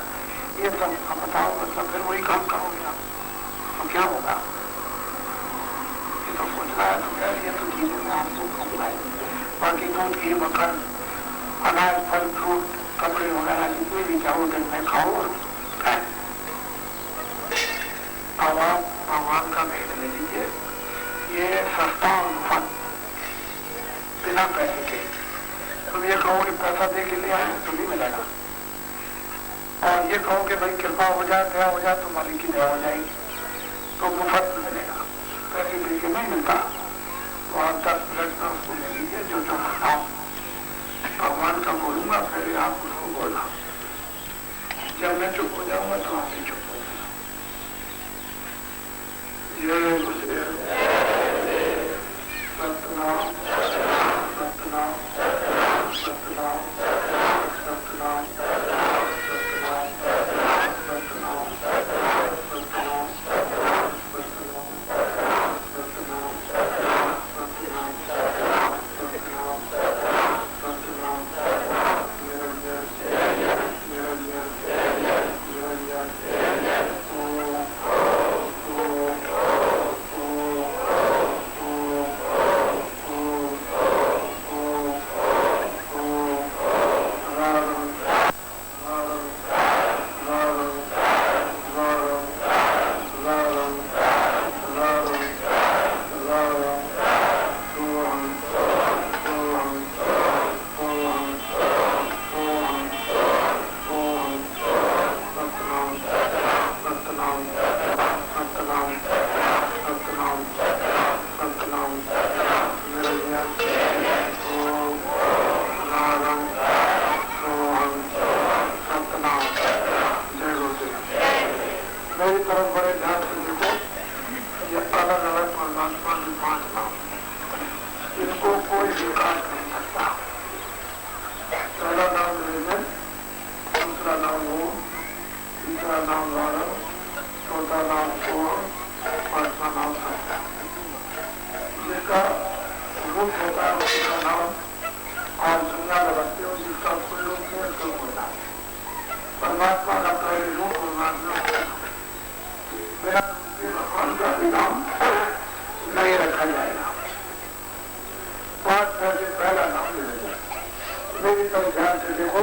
ये सब बताओ। मतलब फिर वही काम करोगे आप तो क्या होगा? ये तो सोचना है तो क्या, ये तो चीजें मैं आपको कहूँगा। बाकी दूध घी मक्खन अनाज फल फ्रूट कपड़े वगैरह जितने भी चाहो दिन में खाओ और खाए। अब आप भगवान का भेद ले लीजिए, ये सस्ता और मुफ्त बिना पैसे के। तुम ये कहो कि पैसा दे के लिए आए तो नहीं मिलेगा, और ये कहो कि भाई कृपा हो जाए, दया हो जाए तो मालिक की दया हो जाएगी तो मुफ्त मिलेगा। पैसे दे के नहीं मिलता तो आप 10 मिनट में उसको ले लीजिए। जो जो बताओ भगवान का बोलूंगा, फिर आप उसको बोलना। जब मैं चुप हो जाऊंगा तो आप भी चुप हो जाना। ये सत्यनाम सत्यनाम सत्यनाम सत्यनाम सत्यनाम सत्यनाम मेरी तरफ बड़े ध्यान से देखो, ये अलग अलग परमात्मा के 5 नाम, इनको कोई विकास नहीं सकता। पहला नाम निरंजन, दूसरा नाम ओम, तीसरा नाम रावण, चौथा नाम सोहम, 5वां नाम सत्य। जिसका रूप होता है उसका नाम आज दुनिया लगाते हो, जिसका कोई रूप नहीं उसका कोई नाम। परमात्मा का पहले रूप परमात्मा भगवान का भी नाम नहीं रखा जाएगा। 5 में से पहला नाम निरंजन। मेरी तरफ ध्यान से देखो,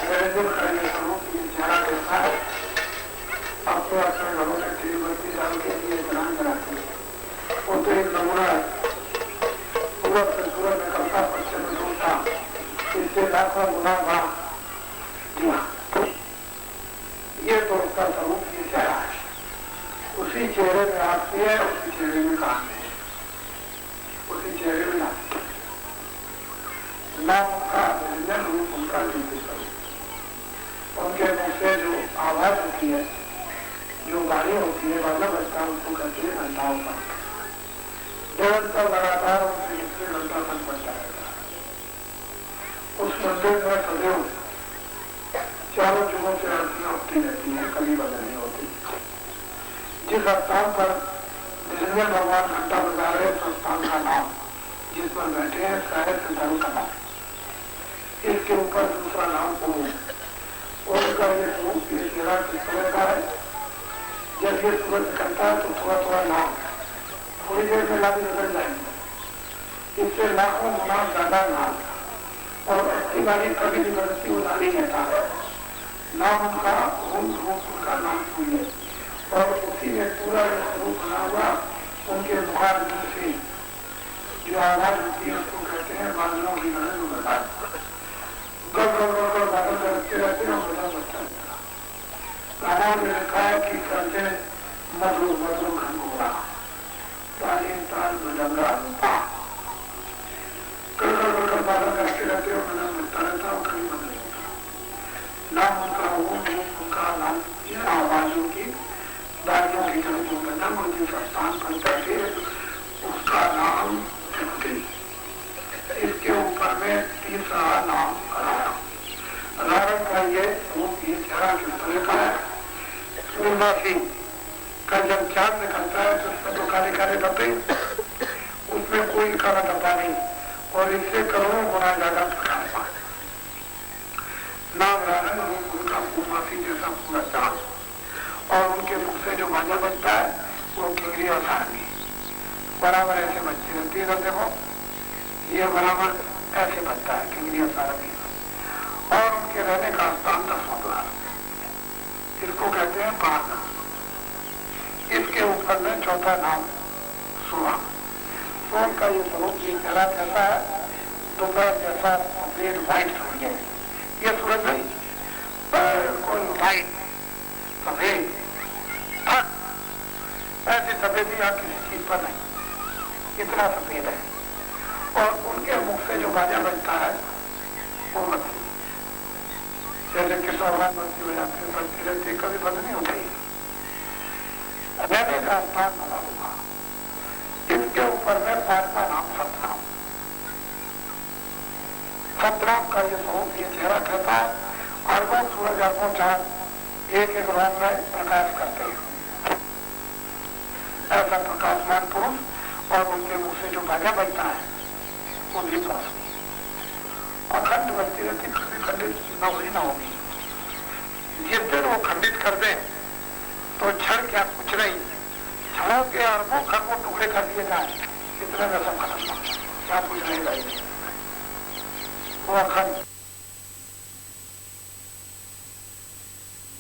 निरंजन का ये स्वरूप की ध्यान कैसा है। अपने अपने घरों में श्रीमती डाल के लिए स्नान कराते हैं, वो तो एक नमूना है। पूर्व से सूरज निकलता, पश्चिम में डूबता, इससे लाखों गुना भाग दिया। ये तो उसका स्वरूप ये चेहरा है। उसी चेहरे में आती है, उसी चेहरे में काम है, उसी चेहरे में आती है। नाम उनका निरंजन, रूप उनका नित्य स्वरूप। उनके मुख से जो आवाज होती है, जो गाड़ी होती है, बाजा बजता है, उसको कहते हैं घंटाओं का। निरंतर लगातार उनसे दूसरे घंटा तक बजता रहता है। उस मंदिर में सदैव चारों जुगों से आरतियां होती रहती हैं, कभी बदल नहीं होती। जिस स्थान पर निरंजन भगवान घंटा बजा रहे, उस स्थान का नाम जिस पर बैठे हैं सारे संतान का नाम। इसके ऊपर दूसरा नाम ओम। ओम का ये रूप ये चेहरा किस तरह का है। जब ये सूरज निकलता है तो थोड़ा थोड़ा नाम, थोड़ी देर में लाभ निकल जाएंगे। इससे लाखों गुना ज्यादा नाम, और अच्छी गाड़ी कभी भी गलती उड़ा नहीं लेता। नाम उनका ओम, रूप उनका नाम सुनिए, और उसी में पूरा स्वरूप बना हुआ उनके मुखार से जो आवाज होती है उसको कहते हैं बादलों की गणन में बता। गड़ बादल करते रहते हैं, बता बचता रहता। गाना में लिखा है कि करते मधु मधु घनघोरा ताली ताल मदंगा गड़ बादल करते रहते हो, मदन बनता रहता है, कहीं बदल नहीं होता। नाम उनका ओम, रूप उनका नाम, आवाजों की दारियों की तरह जो बदन और जिस स्थान पर बैठे उसका नाम शक्ति। इसके ऊपर में तीसरा नाम रावण। रावण का ये रूप ये चेहरा किस तरह का है। सूर्यमासी का जब चांद निकलता है तो उसमें तो काले काले धब्बे, उसमें कोई काला धब्बा नहीं, और इससे करोड़ों गुना ज्यादा प्रकाश है। नाम रावण, रूप उनका पूर्णमासी जैसा पूरा चांद, और उनके मुख से जो बाजा बजता है वो किंगरी और सारंगी बराबर ऐसे बजती रहती है। देखो ये बराबर ऐसे बजता है किंगरी और सारंगी, और उनके रहने का स्थान 10वां द्वार, इसको कहते हैं पारना। इसके ऊपर में चौथा नाम सोहम। सोहम का ये स्वरूप ये चेहरा कैसा है, दोपहर जैसा सफेद व्हाइट सूर्य है। ये सूरज नहीं, कोई व्हाइट सफेद, ऐसी सफेदी यहाँ किसी चीज पर नहीं, इतना सफेद है। और उनके मुख से जो बाजा बजता है वो मछली, जैसे किशोर बस्ती बजाते बजती रहती, कभी बंद नहीं होती। रहने का स्थान बना हुआ। इसके ऊपर में 5वां नाम सतराम। सतराम का ये स्वरूप ये चेहरा कहता है, अरबों सूरज अरबों चांद एक एक रोम में प्रकाश करते हैं। ऐसा प्रकाशमान पुरुष, और उनके मुख से जो बाजा बजता है वो भी रोशनी अखंड बजती रहती, कभी खंडित न हुई न होगी। जिस दिन वो खंडित कर दे तो क्षण क्या कुछ नहीं, क्षणों के अरबों खरबों टुकड़े कर दिए जाए, इतने में सब खत्म, क्या कुछ नहीं रहेगी वो अखंड।